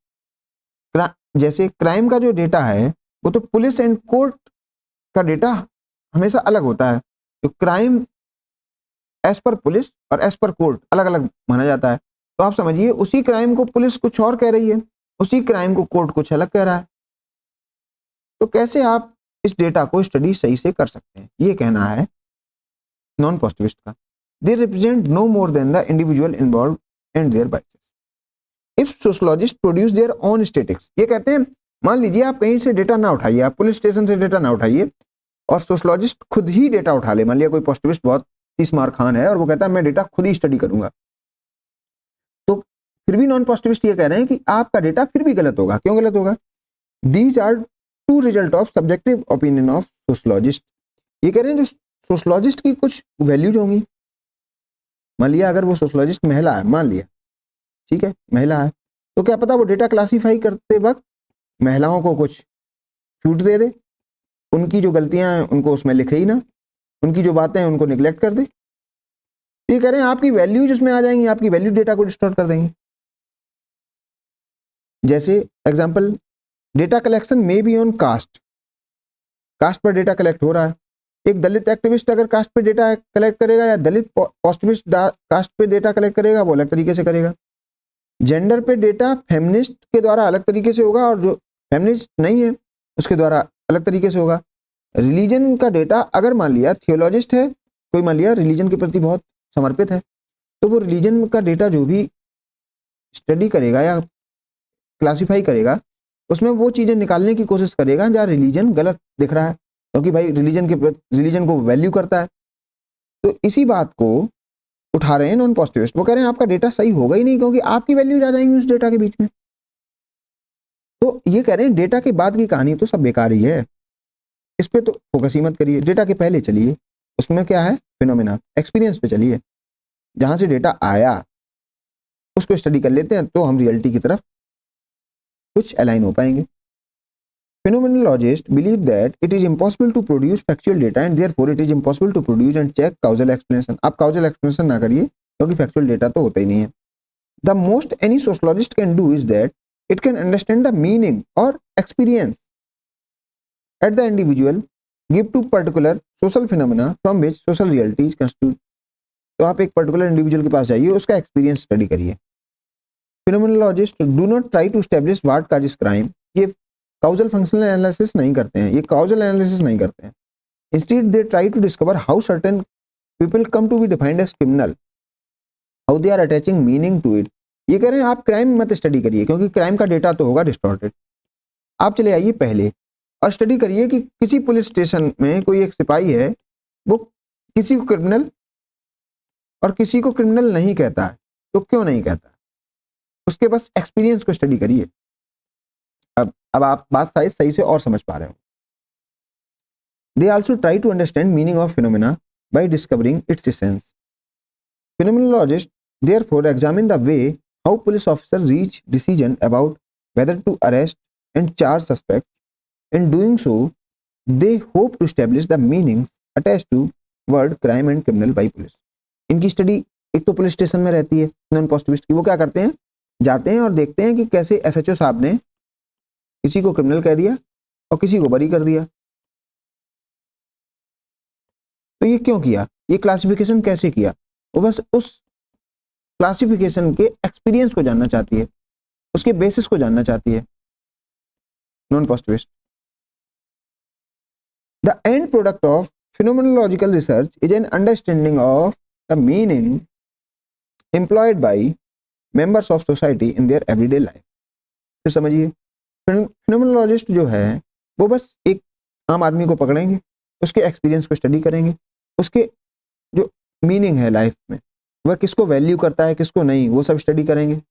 जैसे क्राइम का जो डेटा है वो तो पुलिस एंड कोर्ट का डेटा हमेशा अलग होता है। तो क्राइम एज पर पुलिस और एज पर कोर्ट अलग अलग माना जाता है। तो आप समझिए उसी क्राइम को पुलिस कुछ और कह रही है, उसी क्राइम को कोर्ट कुछ अलग कह रहा है। तो कैसे आप इस डेटा को स्टडी सही से कर सकते हैं, ये कहना है नॉन पॉजिटिविस्ट का। They represent no more than the individual involve and their biases. If sociologist produce their own statics, ये कहते हैं मान लीजिए आप कहीं से डेटा ना उठाइए, आप पुलिस स्टेशन से डेटा ना उठाइए, और सोशोलॉजिस्ट खुद ही डेटा उठा ले। मान लिया कोई पॉजिटिविस्ट बहुत 30 मार खान है और वो कहता है मैं डेटा खुद ही स्टडी करूंगा, तो फिर भी नॉन पॉजिटिविस्ट ये कह रहे हैं कि आपका डेटा फिर भी गलत होगा। क्यों गलत होगा? These are two result of subjective opinion of sociologist. ये कह रहे हैं जो सोशोलॉजिस्ट की कुछ वैल्यूज होंगी। मान लिया अगर वो सोशोलॉजिस्ट महिला है, मान लिया, ठीक है, महिला है, तो क्या पता वो डेटा क्लासिफाई करते वक्त महिलाओं को कुछ छूट दे दे, उनकी जो गलतियां हैं उनको उसमें लिखे ही ना, उनकी जो बातें हैं उनको निगलेक्ट कर दे। ये कह रहे हैं आपकी वैल्यूज उसमें आ जाएंगी, आपकी वैल्यू डेटा को डिस्टॉर्ट कर देंगे। जैसे example data collection may be on caste, caste पर डेटा कलेक्ट हो रहा है। एक दलित एक्टिविस्ट अगर कास्ट पे डेटा कलेक्ट करेगा या दलित पॉजिटिविस्ट कास्ट पे डेटा कलेक्ट करेगा, वो अलग तरीके से करेगा। जेंडर पे डेटा फेमिनिस्ट के द्वारा अलग तरीके से होगा और जो फेमिनिस्ट नहीं है उसके द्वारा अलग तरीके से होगा। रिलीजन का डेटा अगर मान लिया थियोलॉजिस्ट है कोई, मान लिया रिलीजन के प्रति बहुत समर्पित है, तो वो रिलीजन का डेटा जो भी स्टडी करेगा या क्लासिफाई करेगा उसमें वो चीज़ें निकालने की कोशिश करेगा जहाँ रिलीजन गलत दिख रहा है, क्योंकि भाई रिलीजन को वैल्यू करता है। तो इसी बात को उठा रहे हैं नॉन पॉजिटिविस्ट, वो कह रहे हैं आपका डेटा सही होगा ही नहीं क्योंकि आपकी वैल्यूज आ जाएंगी उस डेटा के बीच में। तो ये कह रहे हैं डेटा के बाद की कहानी तो सब बेकार ही है, इस पे तो फोकस ही मत करिए, डेटा के पहले चलिए, उसमें क्या है फिनोमेना, एक्सपीरियंस पे चलिए, जहां से डेटा आया उसको स्टडी कर लेते हैं तो हम रियलिटी की तरफ कुछ अलाइन हो पाएंगे। Phenomenologists believe that it is impossible to produce factual data and therefore it is impossible to produce and check causal explanation। आप causal explanation ना करिए क्योंकि factual data तो होता ही नहीं है। The most any sociologist can do is that it can understand the meaning or experience at the individual give to particular social phenomena from which social reality is constituted। तो आप एक particular individual के पास जाइए, उसका experience study करिए। Phenomenologists do not try to establish what causes crime। ये causal functional analysis नहीं करते हैं, ये काउजल एनालिसिस नहीं करते हैं। Instead they try to discover how certain people come to be defined as criminal, how they are attaching meaning to it. ये कह रहे हैं आप क्राइम मत स्टडी करिए क्योंकि क्राइम का डेटा तो होगा डिस्टॉर्टेड। आप चले आइए पहले और स्टडी करिए कि किसी पुलिस स्टेशन में कोई एक सिपाही है, वो किसी को क्रिमिनल और किसी को क्रिमिनल नहीं कहता है, तो क्यों नहीं कहता है, उसके बस एक्सपीरियंस को स्टडी करिए। अब आप बात शायद सही से और समझ पा रहे हो। They also try to understand meaning of phenomena by discovering its essence। Phenomenologists therefore examine the way how police officers reach decision about whether to arrest and charge suspects। In doing so, they hope to establish the meanings attached to word crime and criminal by police। इनकी study एक तो police station में रहती है non positivist की, वो क्या करते हैं, जाते हैं और देखते हैं कि कैसे एसएचओ साहब ने किसी को क्रिमिनल कह दिया और किसी को बरी कर दिया। तो ये क्यों किया, ये क्लासिफिकेशन कैसे किया, वो बस उस क्लासिफिकेशन के एक्सपीरियंस को जानना चाहती है, उसके बेसिस को जानना चाहती है non positivist. The end product of phenomenological research is an understanding of the meaning employed by members of society in their everyday life। फिर समझिए, फिनोमेनोलॉजिस्ट जो है वो बस एक आम आदमी को पकड़ेंगे, उसके एक्सपीरियंस को स्टडी करेंगे, उसके जो मीनिंग है लाइफ में, वह किसको वैल्यू करता है किसको नहीं, वो सब स्टडी करेंगे।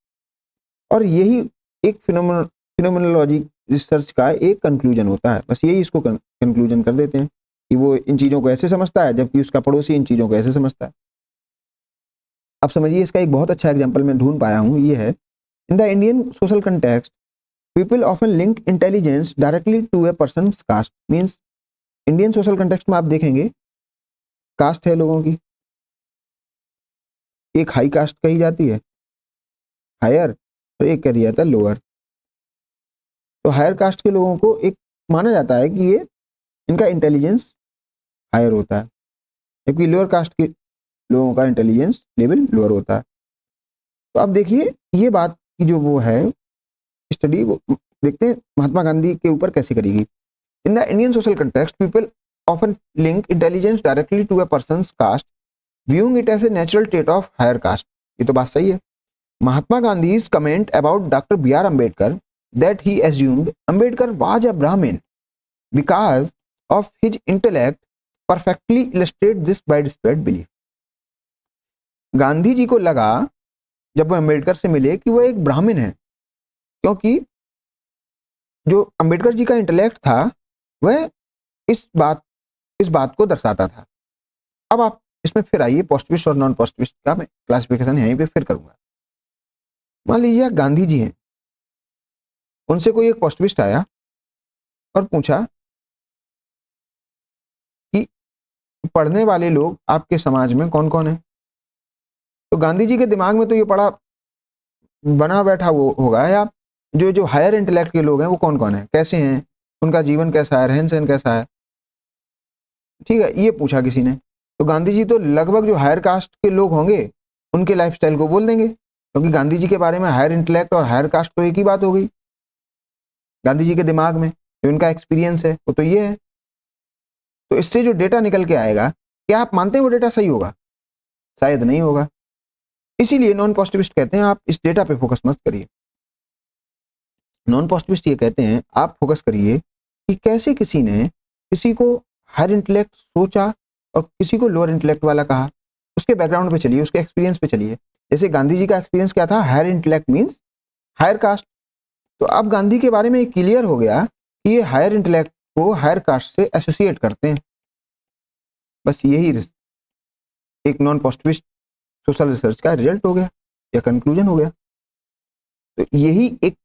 और यही एक फिनोमेनोलॉजी रिसर्च का एक कंक्लूजन होता है, बस यही इसको कंक्लूजन कर देते हैं कि वो इन चीज़ों को ऐसे समझता है जबकि उसका पड़ोसी इन चीज़ों को ऐसे समझता है। अब समझिए, इसका एक बहुत अच्छा एग्जाम्पल मैं ढूंढ पाया हूँ, ये है in the Indian social context people often link intelligence directly to a person's caste. Means Indian social context में आप देखेंगे कास्ट है लोगों की, एक हाई कास्ट कही जाती है हायर, तो एक कह दिया जाता है लोअर। तो हायर कास्ट के लोगों को एक माना जाता है कि ये इनका इंटेलिजेंस हायर होता है, जबकि लोअर कास्ट के लोगों का इंटेलिजेंस लेवल लोअर होता है। तो अब देखिए ये बात की जो वो है स्टडी, वो देखते हैं महात्मा गांधी के ऊपर कैसे करेगी। In the Indian social context people often link intelligence directly to a person's caste viewing it as a natural trait of higher caste. ये तो बात सही है। महात्मा Gandhi's comment about Dr. B.R. Ambedkar that he assumed Ambedkar was a Brahmin because of his intellect perfectly illustrate this widespread belief। Gandhi ji को लगा जब वो अम्बेडकर से मिले कि वो एक ब्राह्मण है, क्योंकि जो अम्बेडकर जी का इंटेलेक्ट था वह इस बात को दर्शाता था। अब आप इसमें फिर आइए, पॉजिटिविस्ट और नॉन पॉजिटिविस्ट का मैं क्लासिफिकेशन यहीं पे फिर करूंगा। मान लीजिए गांधी जी हैं, उनसे कोई एक पॉजिटिविस्ट आया और पूछा कि पढ़ने वाले लोग आपके समाज में कौन कौन है। तो गांधी जी के दिमाग में तो ये पड़ा बना बैठा वो होगा या जो जो हायर इंटेलेक्ट के लोग हैं वो कौन कौन है, कैसे हैं, उनका जीवन कैसा है, रहन सहन कैसा है, ठीक है, ये पूछा किसी ने। तो गांधी जी तो लगभग जो हायर कास्ट के लोग होंगे उनके लाइफस्टाइल को बोल देंगे, क्योंकि गांधी जी के बारे में हायर इंटेलेक्ट और हायर कास्ट तो एक ही बात हो गई। गांधी जी के दिमाग में जो उनका एक्सपीरियंस है वो तो ये है। तो इससे जो डेटा निकल के आएगा, क्या आप मानते हैं वो डेटा सही होगा? शायद नहीं होगा। इसीलिए नॉन पॉजिटिविस्ट कहते हैं आप इस डेटा पे फोकस मत करिए। नॉन पॉजिटिविस्ट ये कहते हैं आप फोकस करिए कि कैसे किसी ने किसी को हायर इंटेलेक्ट सोचा और किसी को लोअर इंटेलेक्ट वाला कहा, उसके बैकग्राउंड पे चलिए, उसके एक्सपीरियंस पे चलिए। जैसे गांधी जी का एक्सपीरियंस क्या था, higher intellect means higher caste. तो अब गांधी के बारे में क्लियर हो गया कि ये हायर इंटेलेक्ट को हायर कास्ट से एसोसिएट करते हैं। बस यही एक नॉन पॉजिटिविस्ट सोशल रिसर्च का रिजल्ट हो गया या कंक्लूजन हो गया। तो यही एक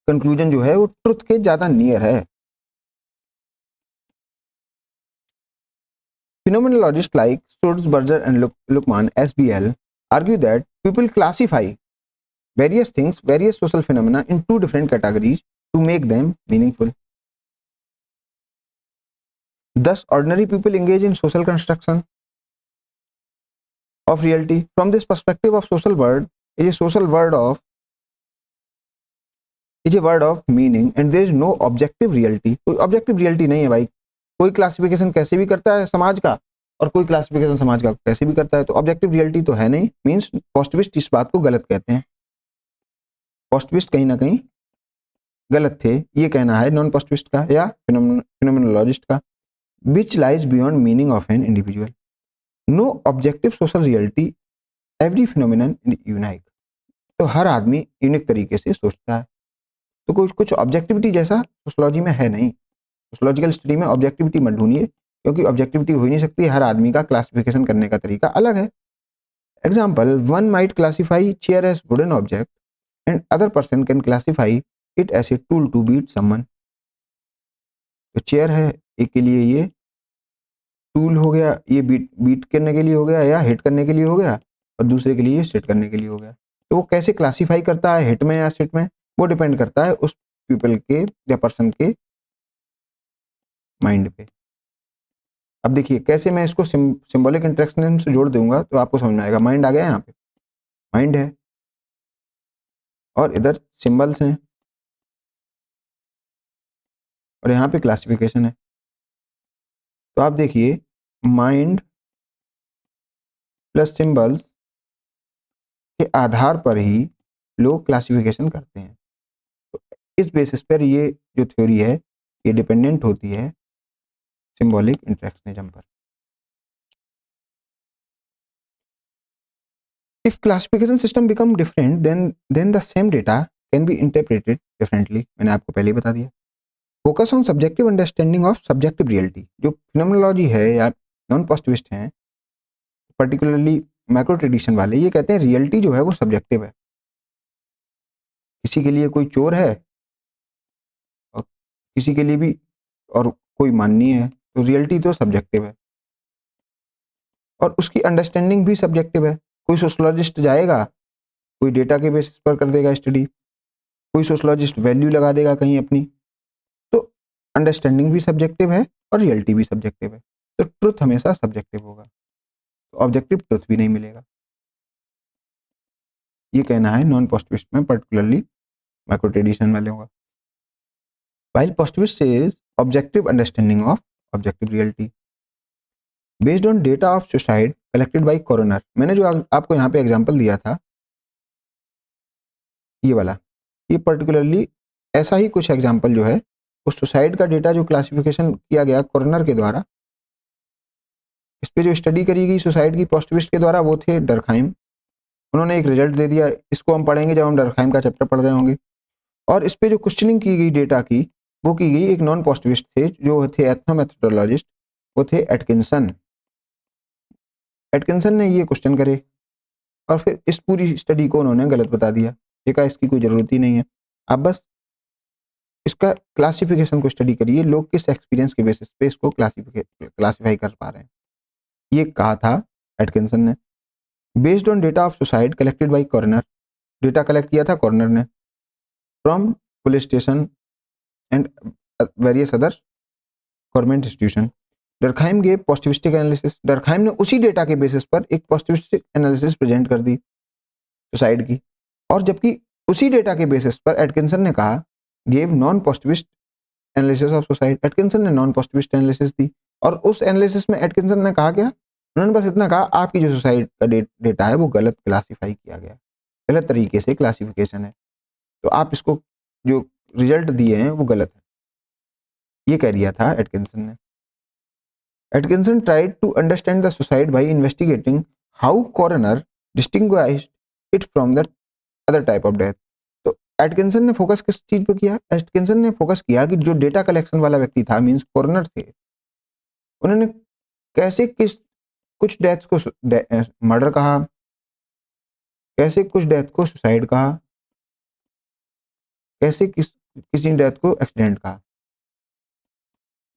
कंक्लूजन जो है वो ट्रुथ के ज्यादा नियर है। Phenomenologists like Sturzberger and Luckman (SBL) argue that people classify various things, various social phenomena in two different categories to make them meaningful. Thus, ordinary people engage in social construction of reality. From this perspective of social word, is a social word of is a word of meaning and there is no objective reality. कोई objective reality नहीं है भाई। कोई classification कैसे भी करता है समाज का और कोई क्लासिफिकेशन समाज का कैसे भी करता है, तो ऑब्जेक्टिव रियलिटी तो है नहीं। मींस पॉजिटिविस्ट इस बात को गलत कहते हैं। पॉजिटिविस्ट कहीं ना कहीं गलत थे, ये कहना है नॉन पॉजिटिविस्ट का या फिनोमेनोलॉजिस्ट का। Which lies beyond meaning of an individual, no objective social reality, every phenomenon unique. तो हर आदमी यूनिक तरीके से सोचता है, तो कुछ कुछ ऑब्जेक्टिविटी जैसा सोशोलॉजी में है नहीं। सोशोलॉजिकल स्टडी में ऑब्जेक्टिविटी मत ढूंढिए, क्योंकि ऑब्जेक्टिविटी हो ही नहीं सकती। हर आदमी का क्लासिफिकेशन करने का तरीका अलग है। Example, one might classify chair as wooden object and other person can classify it as a tool to beat someone. तो चेयर है, एक के लिए ये टूल हो गया, ये बीट बीट करने के लिए हो गया या हिट करने के लिए हो गया, और दूसरे के लिए सिट करने के लिए हो गया। तो वो कैसे क्लासीफाई करता है, हिट में या सिट में, वो डिपेंड करता है उस पीपल के या पर्सन के माइंड पे। अब देखिए कैसे मैं इसको सिंबॉलिक इंटरेक्शन से जोड़ दूंगा तो आपको समझ में आएगा। माइंड आ गया, यहाँ पे माइंड है और इधर सिंबल्स हैं और यहाँ पे क्लासिफिकेशन है। तो आप देखिए माइंड प्लस सिंबल्स के आधार पर ही लोग क्लासिफिकेशन करते हैं। तो इस बेसिस पर ये जो थ्योरी है ये डिपेंडेंट होती है सिंबॉलिक इंटरेक्शनिज्म पर। If classification system become different then the same data can be interpreted differently. मैंने आपको पहले ही बता दिया। Focus on subjective understanding of subjective reality. जो फिनोमेनोलॉजी है या नॉन पॉजिटिविस्ट हैं, पर्टिकुलरली मैक्रो ट्रेडिशन वाले, ये कहते हैं रियलिटी जो है वो सब्जेक्टिव है। किसी के लिए कोई चोर है और किसी के लिए भी और कोई माननीय है, तो रियलिटी तो सब्जेक्टिव है और उसकी अंडरस्टैंडिंग भी सब्जेक्टिव है। कोई सोशोलॉजिस्ट जाएगा, कोई डेटा के बेसिस पर कर देगा स्टडी, कोई सोशोलॉजिस्ट वैल्यू लगा देगा कहीं अपनी। तो अंडरस्टैंडिंग भी सब्जेक्टिव है और रियलिटी भी सब्जेक्टिव है। तो ट्रुथ हमेशा सब्जेक्टिव होगा, तो ऑब्जेक्टिव ट्रुथ भी नहीं मिलेगा। ये कहना है नॉन पॉजिटिविस्ट में, पर्टिकुलरली माइक्रो ट्रेडिशन वाले होगा। While positivist says objective understanding of objective reality based on data of suicide collected by coroner। मैंने जो आपको यहाँ पे एग्जांपल दिया था ये वाला, ये पर्टिकुलरली ऐसा ही कुछ एग्जांपल जो है उस सुसाइड का डेटा जो क्लासिफिकेशन किया गया कॉरोनर के द्वारा, इस पे जो स्टडी करी गई सुसाइड की पॉजिटिविस्ट के द्वारा, वो थे डरखाइम। उन्होंने एक रिजल्ट दे दिया, इसको हम पढ़ेंगे जब हम डरखाइम का चैप्टर पढ़ रहे होंगे। और इस पे जो क्वेश्चनिंग की गई डेटा की, वो की गई एक नॉन पॉजिटिविस्ट थे जो थे एथनोमेथोडोलॉजिस्ट, वो थे एटकिंसन। एटकिंसन ने ये क्वेश्चन करे और फिर इस पूरी स्टडी को उन्होंने गलत बता दिया। ये कहा इसकी कोई ज़रूरत ही नहीं है, आप बस इसका क्लासिफिकेशन को स्टडी करिए, लोग किस एक्सपीरियंस के बेसिस पे इसको क्लासीफाई कर पा रहे हैं। ये कहा था एटकिंसन ने। Based on data of suicide collected by corner, data collect किया था कॉर्नर ने। From police station and various other government institution. Durkheim gave positivistic analysis, Durkheim ने उसी डेटा के बेसिस पर एक पॉजिटिविस्टिक एनालिसिस प्रेजेंट कर दी सुसाइड की, और जबकि उसी डेटा के बेसिस पर एटकिंसन ने कहा gave non positivist analysis of suicide. Atkinson ने नॉन पॉजिटिविस्ट एनालिसिस दी, और उस एनालिसिस में एटकिंसन ने कहा क्या, उन्होंने बस इतना कहा आपकी जो सुसाइड का डेटा है वो गलत क्लासीफाई किया गया, गलत तरीके से क्लासिफिकेशन है, तो आप इसको जो रिजल्ट दिए हैं वो गलत है, ये कह दिया था एटकिंसन ने। Atkinson tried to understand the suicide by investigating how coroner distinguished it from the other type of death। तो एटकिंसन ने फोकस किस चीज पे किया, एटकिंसन ने फोकस किया कि जो डेटा कलेक्शन वाला व्यक्ति था, मींस कॉरोनर थे, उन्होंने कैसे किस कुछ डेथ्स को मर्डर कहा, कैसे कुछ डेथ को सुसाइड कहा, कैसे किसी डेथ को एक्सीडेंट कहा।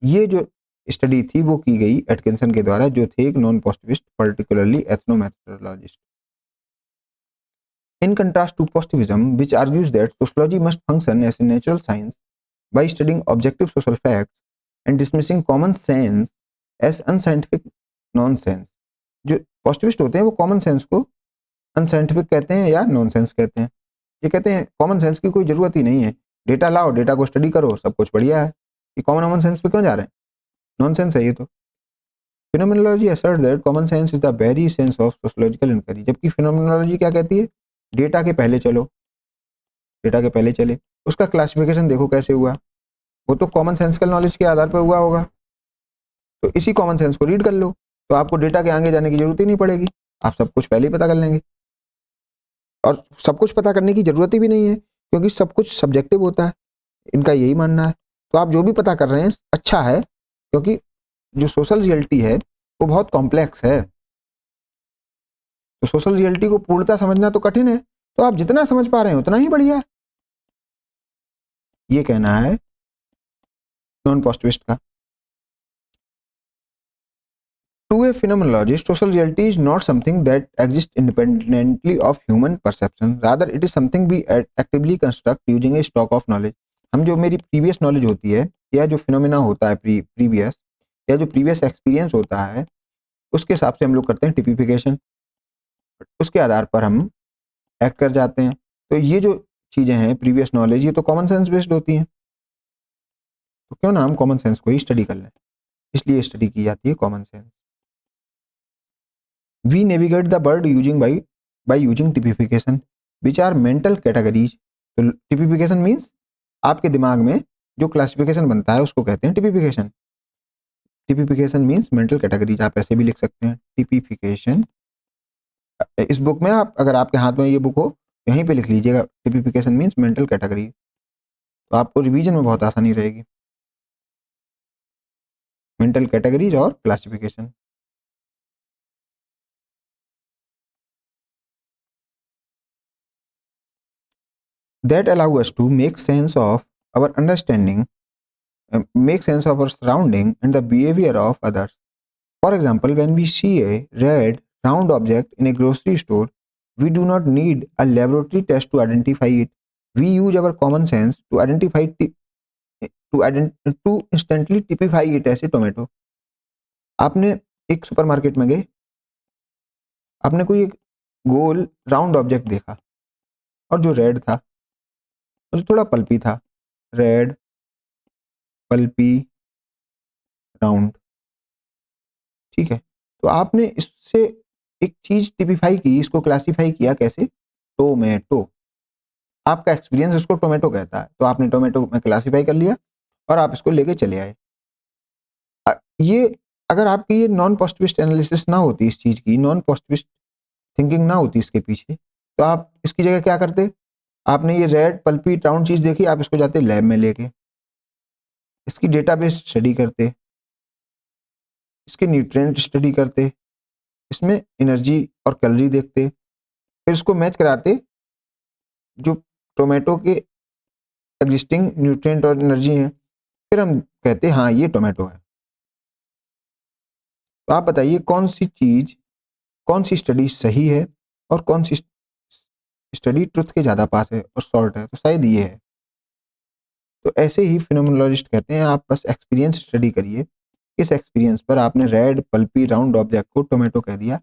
ये जो स्टडी थी वो की गई एटकिंसन के द्वारा, जो थे एक non positivist, particularly ethnomethodologist. In contrast to positivism, which argues that sociology must function as a natural science by studying objective social facts and dismissing common sense as unscientific nonsense। जो positivist होते हैं वो common sense को unscientific कहते हैं या nonsense कहते हैं। ये कहते हैं कॉमन सेंस की कोई जरूरत ही नहीं है, डेटा लाओ, डेटा को स्टडी करो, सब कुछ बढ़िया है, ये कॉमन सेंस पे क्यों जा रहे हैं, नॉनसेंस है ये तो। Phenomenology asserts that common sense is the very essence of sociological inquiry। जबकि फिनोमिनोलॉजी क्या कहती है, डेटा के पहले चलो, डेटा के पहले चले, उसका क्लासिफिकेशन देखो कैसे हुआ, वो तो कॉमन सेंसिकल नॉलेज के आधार पर हुआ होगा, तो इसी कॉमन सेंस को रीड कर लो, तो आपको डेटा के आगे जाने की जरूरत ही नहीं पड़ेगी, आप सब कुछ पहले ही पता कर लेंगे। और सब कुछ पता करने की जरूरत ही भी नहीं है, क्योंकि सब कुछ सब्जेक्टिव होता है, इनका यही मानना है। तो आप जो भी पता कर रहे हैं अच्छा है, क्योंकि जो सोशल रियलिटी है वो बहुत कॉम्प्लेक्स है, तो सोशल रियलिटी को पूर्णतः समझना तो कठिन है, तो आप जितना समझ पा रहे हैं उतना ही बढ़िया है, ये कहना है नॉन पॉजिटिविस्ट का। To a phenomenologist, social reality is not something that exists independently of human perception. Rather, it is something we actively construct using a stock of knowledge। हम जो मेरी प्रीवियस नॉलेज होती है, या जो फिनोमेना होता है प्रीवियस, या जो प्रीवियस एक्सपीरियंस होता है, उसके हिसाब से हम लोग करते हैं टिपिफिकेशन, उसके आधार पर हम एक्ट कर जाते हैं। तो ये जो चीजें हैं प्रीवियस नॉलेज, ये तो कॉमन सेंस बेस्ड होती हैं, तो क्यों ना हम कॉमन सेंस को ही स्टडी कर लें, इसलिए स्टडी की जाती है common sense. We navigate the world by using typification, which are mental categories। तो typification means आपके दिमाग में जो क्लासिफिकेशन बनता है उसको कहते हैं typification। typification means mental categories, आप ऐसे भी लिख सकते हैं typification। इस बुक में आप, अगर आपके हाथ में ये बुक हो, यहीं पे लिख लीजिएगा typification means mental category, तो आपको रिवीजन में बहुत आसानी रहेगी। मेंटल कैटेगरीज और classification. That allow us to make sense of our understanding, make sense of our surrounding and the behavior of others। For example, when we see a red round object in a grocery store, we do not need a laboratory test to identify it। We use our common sense to identify to instantly typify it as a tomato। आपने एक supermarket में गए, आपने कोई एक गोल round object देखा, और जो रेड था, और जो थोड़ा पल्पी था, रेड पल्पी राउंड, ठीक है, तो आपने इससे एक चीज टिपिफाई की, इसको क्लासिफाई किया कैसे, टोमेटो। आपका एक्सपीरियंस इसको टोमेटो कहता है, तो आपने टोमेटो में क्लासिफाई कर लिया और आप इसको लेके चले आए। ये अगर आपकी ये नॉन पॉजिटिविस्ट एनालिसिस ना होती, इस चीज की नॉन पॉजिटिविस्ट थिंकिंग ना होती इसके पीछे, तो आप इसकी जगह क्या करते, आपने ये रेड पल्पी राउंड चीज देखी, आप इसको जाते लैब में लेके, इसकी डेटाबेस स्टडी करते, इसके न्यूट्रिएंट स्टडी करते, इसमें एनर्जी और कैलोरी देखते, फिर इसको मैच कराते जो टोमेटो के एग्जिस्टिंग न्यूट्रिएंट और एनर्जी हैं, फिर हम कहते हैं हाँ ये टोमेटो है। तो आप बताइए कौन सी चीज, कौन सी स्टडी सही है और कौन सी स्टडी ट्रुथ के ज़्यादा पास है और शॉर्ट है, तो शायद ये है। तो ऐसे ही फिनोमेनोलॉजिस्ट कहते हैं आप बस एक्सपीरियंस स्टडी करिए, इस एक्सपीरियंस पर आपने रेड पल्पी राउंड ऑब्जेक्ट को टोमेटो कह दिया,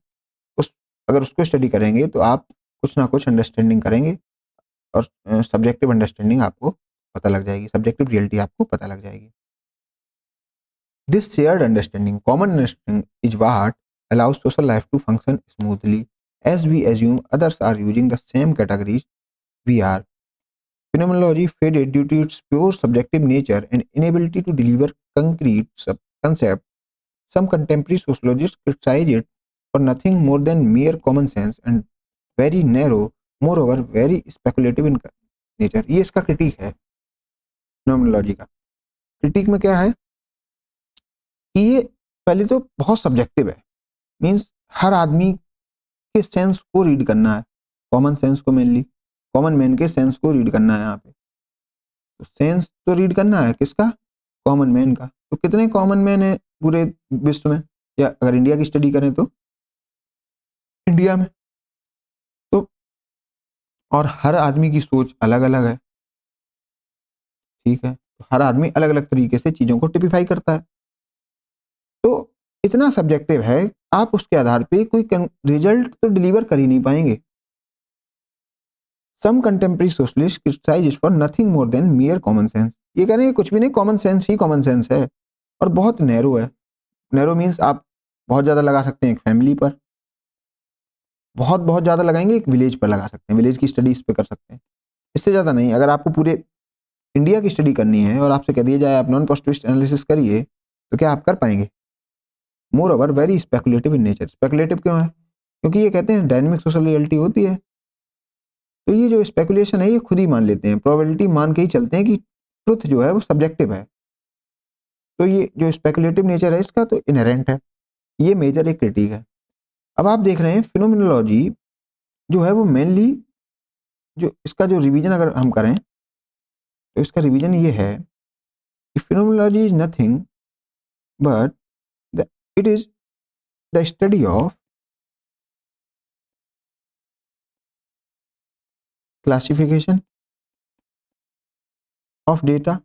उस अगर उसको स्टडी करेंगे तो आप कुछ ना कुछ अंडरस्टैंडिंग करेंगे और सब्जेक्टिव अंडरस्टैंडिंग आपको पता लग जाएगी, सब्जेक्टिव रियलिटी आपको पता लग जाएगी। This shared understanding, common understanding is what allows social life to function smoothly as we assume others are using the same categories we are. Phenomenology faded due to its pure subjective nature and inability to deliver concrete concepts. Some contemporary sociologists criticize it for nothing more than mere common sense and very narrow, moreover very speculative in nature. ये इसका critic है phenomenology का। Critic में क्या है कि ये पहले तो बहुत सब्जेक्टिव है, मीन्स हर आदमी के सेंस को रीड करना है, कॉमन सेंस को मेनली, कॉमन मैन के सेंस को रीड करना है यहाँ पे। तो सेंस तो रीड करना है किसका? कॉमन मैन का। तो कितने कॉमन मैन है पूरे विश्व में, या अगर इंडिया की स्टडी करें तो इंडिया में, तो और हर आदमी की सोच अलग अलग है, ठीक है, तो हर आदमी अलग अलग तरीके से चीजों को टिपिफाई करता है। तो इतना सब्जेक्टिव है, आप उसके आधार पे कोई रिजल्ट तो डिलीवर कर ही नहीं पाएंगे। Some contemporary socialists criticize it for nothing more than mere common sense. ये कह रहे हैं कुछ भी नहीं, कॉमन सेंस ही कॉमन सेंस है और बहुत नैरो है। नैरो मीन्स आप बहुत ज्यादा लगा सकते हैं एक फैमिली पर, बहुत बहुत ज्यादा लगाएंगे एक विलेज पर लगा सकते हैं, विलेज की स्टडी इस पे कर सकते हैं, इससे ज्यादा नहीं। अगर आपको पूरे इंडिया की स्टडी करनी है और आपसे कह दिया जाए आप नॉन पॉजिटिविस्ट एनालिसिस करिए, तो क्या आप कर पाएंगे? More over very speculative in nature. Speculative क्यों है? क्योंकि ये कहते हैं डायनेमिक सोशल रियलिटी होती है, तो ये जो स्पेकुलेशन है ये खुद ही मान लेते हैं, प्रोबेबिलिटी मान के ही चलते हैं कि ट्रुथ जो है वो सब्जेक्टिव है। तो ये जो स्पेकुलेटिव नेचर है इसका तो इनहेरेंट है, ये मेजर एक क्रिटिक है। अब आप देख रहे हैं फिनोमिनोलॉजी जो है वो मेनली, जो इसका जो रिवीजन अगर हम करें तो इसका रिवीजन ये है कि phenomenology is nothing but it is the study of classification of data,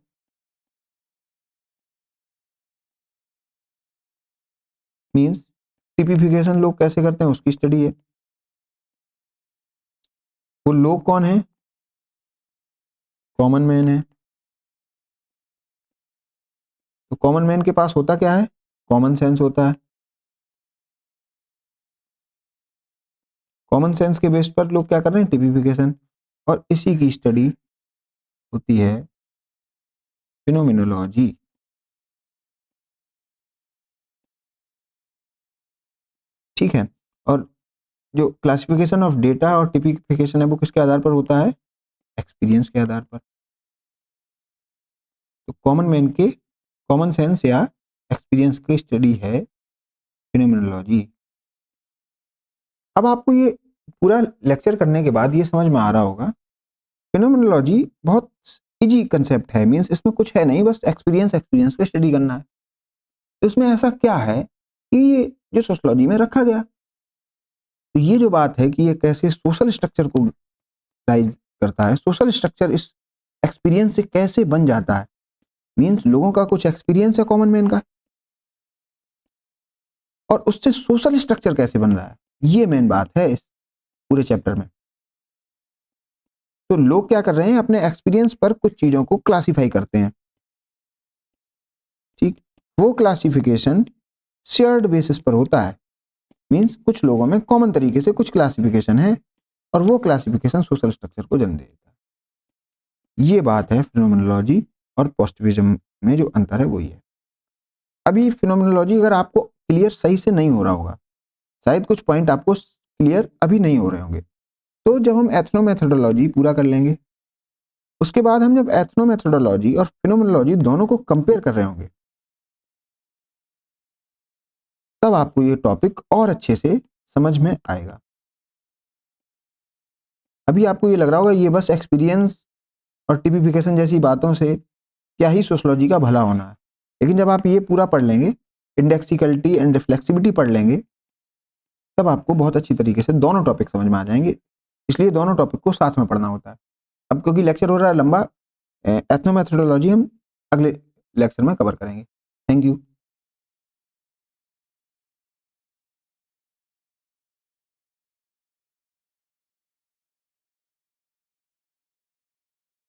means typification लोग कैसे करते हैं उसकी स्टडी है। वो लोग कौन है? कॉमन मैन है। तो कॉमन मैन के पास होता क्या है? कॉमन सेंस होता है। कॉमन सेंस के बेस पर लोग क्या कर रहे हैं? टिपिफिकेशन, और इसी की स्टडी होती है फिनोमिनोलॉजी। ठीक है, और जो क्लासिफिकेशन ऑफ डेटा और टिपिफिकेशन है वो किसके आधार पर होता है? एक्सपीरियंस के आधार पर। तो कॉमन मैन के कॉमन सेंस या एक्सपीरियंस की स्टडी है फिनोमिनोलॉजी। अब आपको ये पूरा लेक्चर करने के बाद ये समझ में आ रहा होगा फिनोमिनोलॉजी बहुत इजी कंसेप्ट है, मींस इसमें कुछ है नहीं, बस एक्सपीरियंस एक्सपीरियंस को स्टडी करना है। तो इसमें ऐसा क्या है कि ये जो सोशियोलॉजी में रखा गया, तो ये जो बात है कि ये कैसे सोशल स्ट्रक्चर को राइज करता है, सोशल स्ट्रक्चर इस एक्सपीरियंस से कैसे बन जाता है, मींस लोगों का कुछ एक्सपीरियंस है कॉमन मैन का, और उससे सोशल स्ट्रक्चर कैसे बन रहा है, ये मेन बात है इस पूरे चैप्टर में। तो लोग क्या कर रहे हैं? अपने एक्सपीरियंस पर कुछ चीजों को क्लासिफाई करते हैं, ठीक, वो क्लासिफिकेशन शेयर्ड बेसिस पर होता है, मींस कुछ लोगों में कॉमन तरीके से कुछ क्लासिफिकेशन है और वो क्लासिफिकेशन सोशल स्ट्रक्चर को जन्म देता है। ये बात है फिनोमिनोलॉजी और पॉजिटिविज्म में जो अंतर है वही है। अभी फिनोमिनोलॉजी अगर आपको क्लियर सही से नहीं हो रहा होगा, शायद कुछ पॉइंट आपको क्लियर अभी नहीं हो रहे होंगे, तो जब हम एथनोमेथोडोलॉजी पूरा कर लेंगे उसके बाद हम जब एथनोमेथोडोलॉजी और फिनोमिनोलॉजी दोनों को कंपेयर कर रहे होंगे तब आपको ये टॉपिक और अच्छे से समझ में आएगा। अभी आपको ये लग रहा होगा ये बस एक्सपीरियंस और टिपिफिकेशन जैसी बातों से क्या ही सोशियोलॉजी का भला होना है, लेकिन जब आप ये पूरा पढ़ लेंगे, इंडेक्सिकलिटी एंड रिफ्लेक्सिविटी पढ़ लेंगे, तब आपको बहुत अच्छी तरीके से दोनों टॉपिक समझ में आ जाएंगे। इसलिए दोनों टॉपिक को साथ में पढ़ना होता है। अब क्योंकि लेक्चर हो रहा है लंबा, एथनोमेथोडोलॉजी हम अगले लेक्चर में कवर करेंगे। Thank you.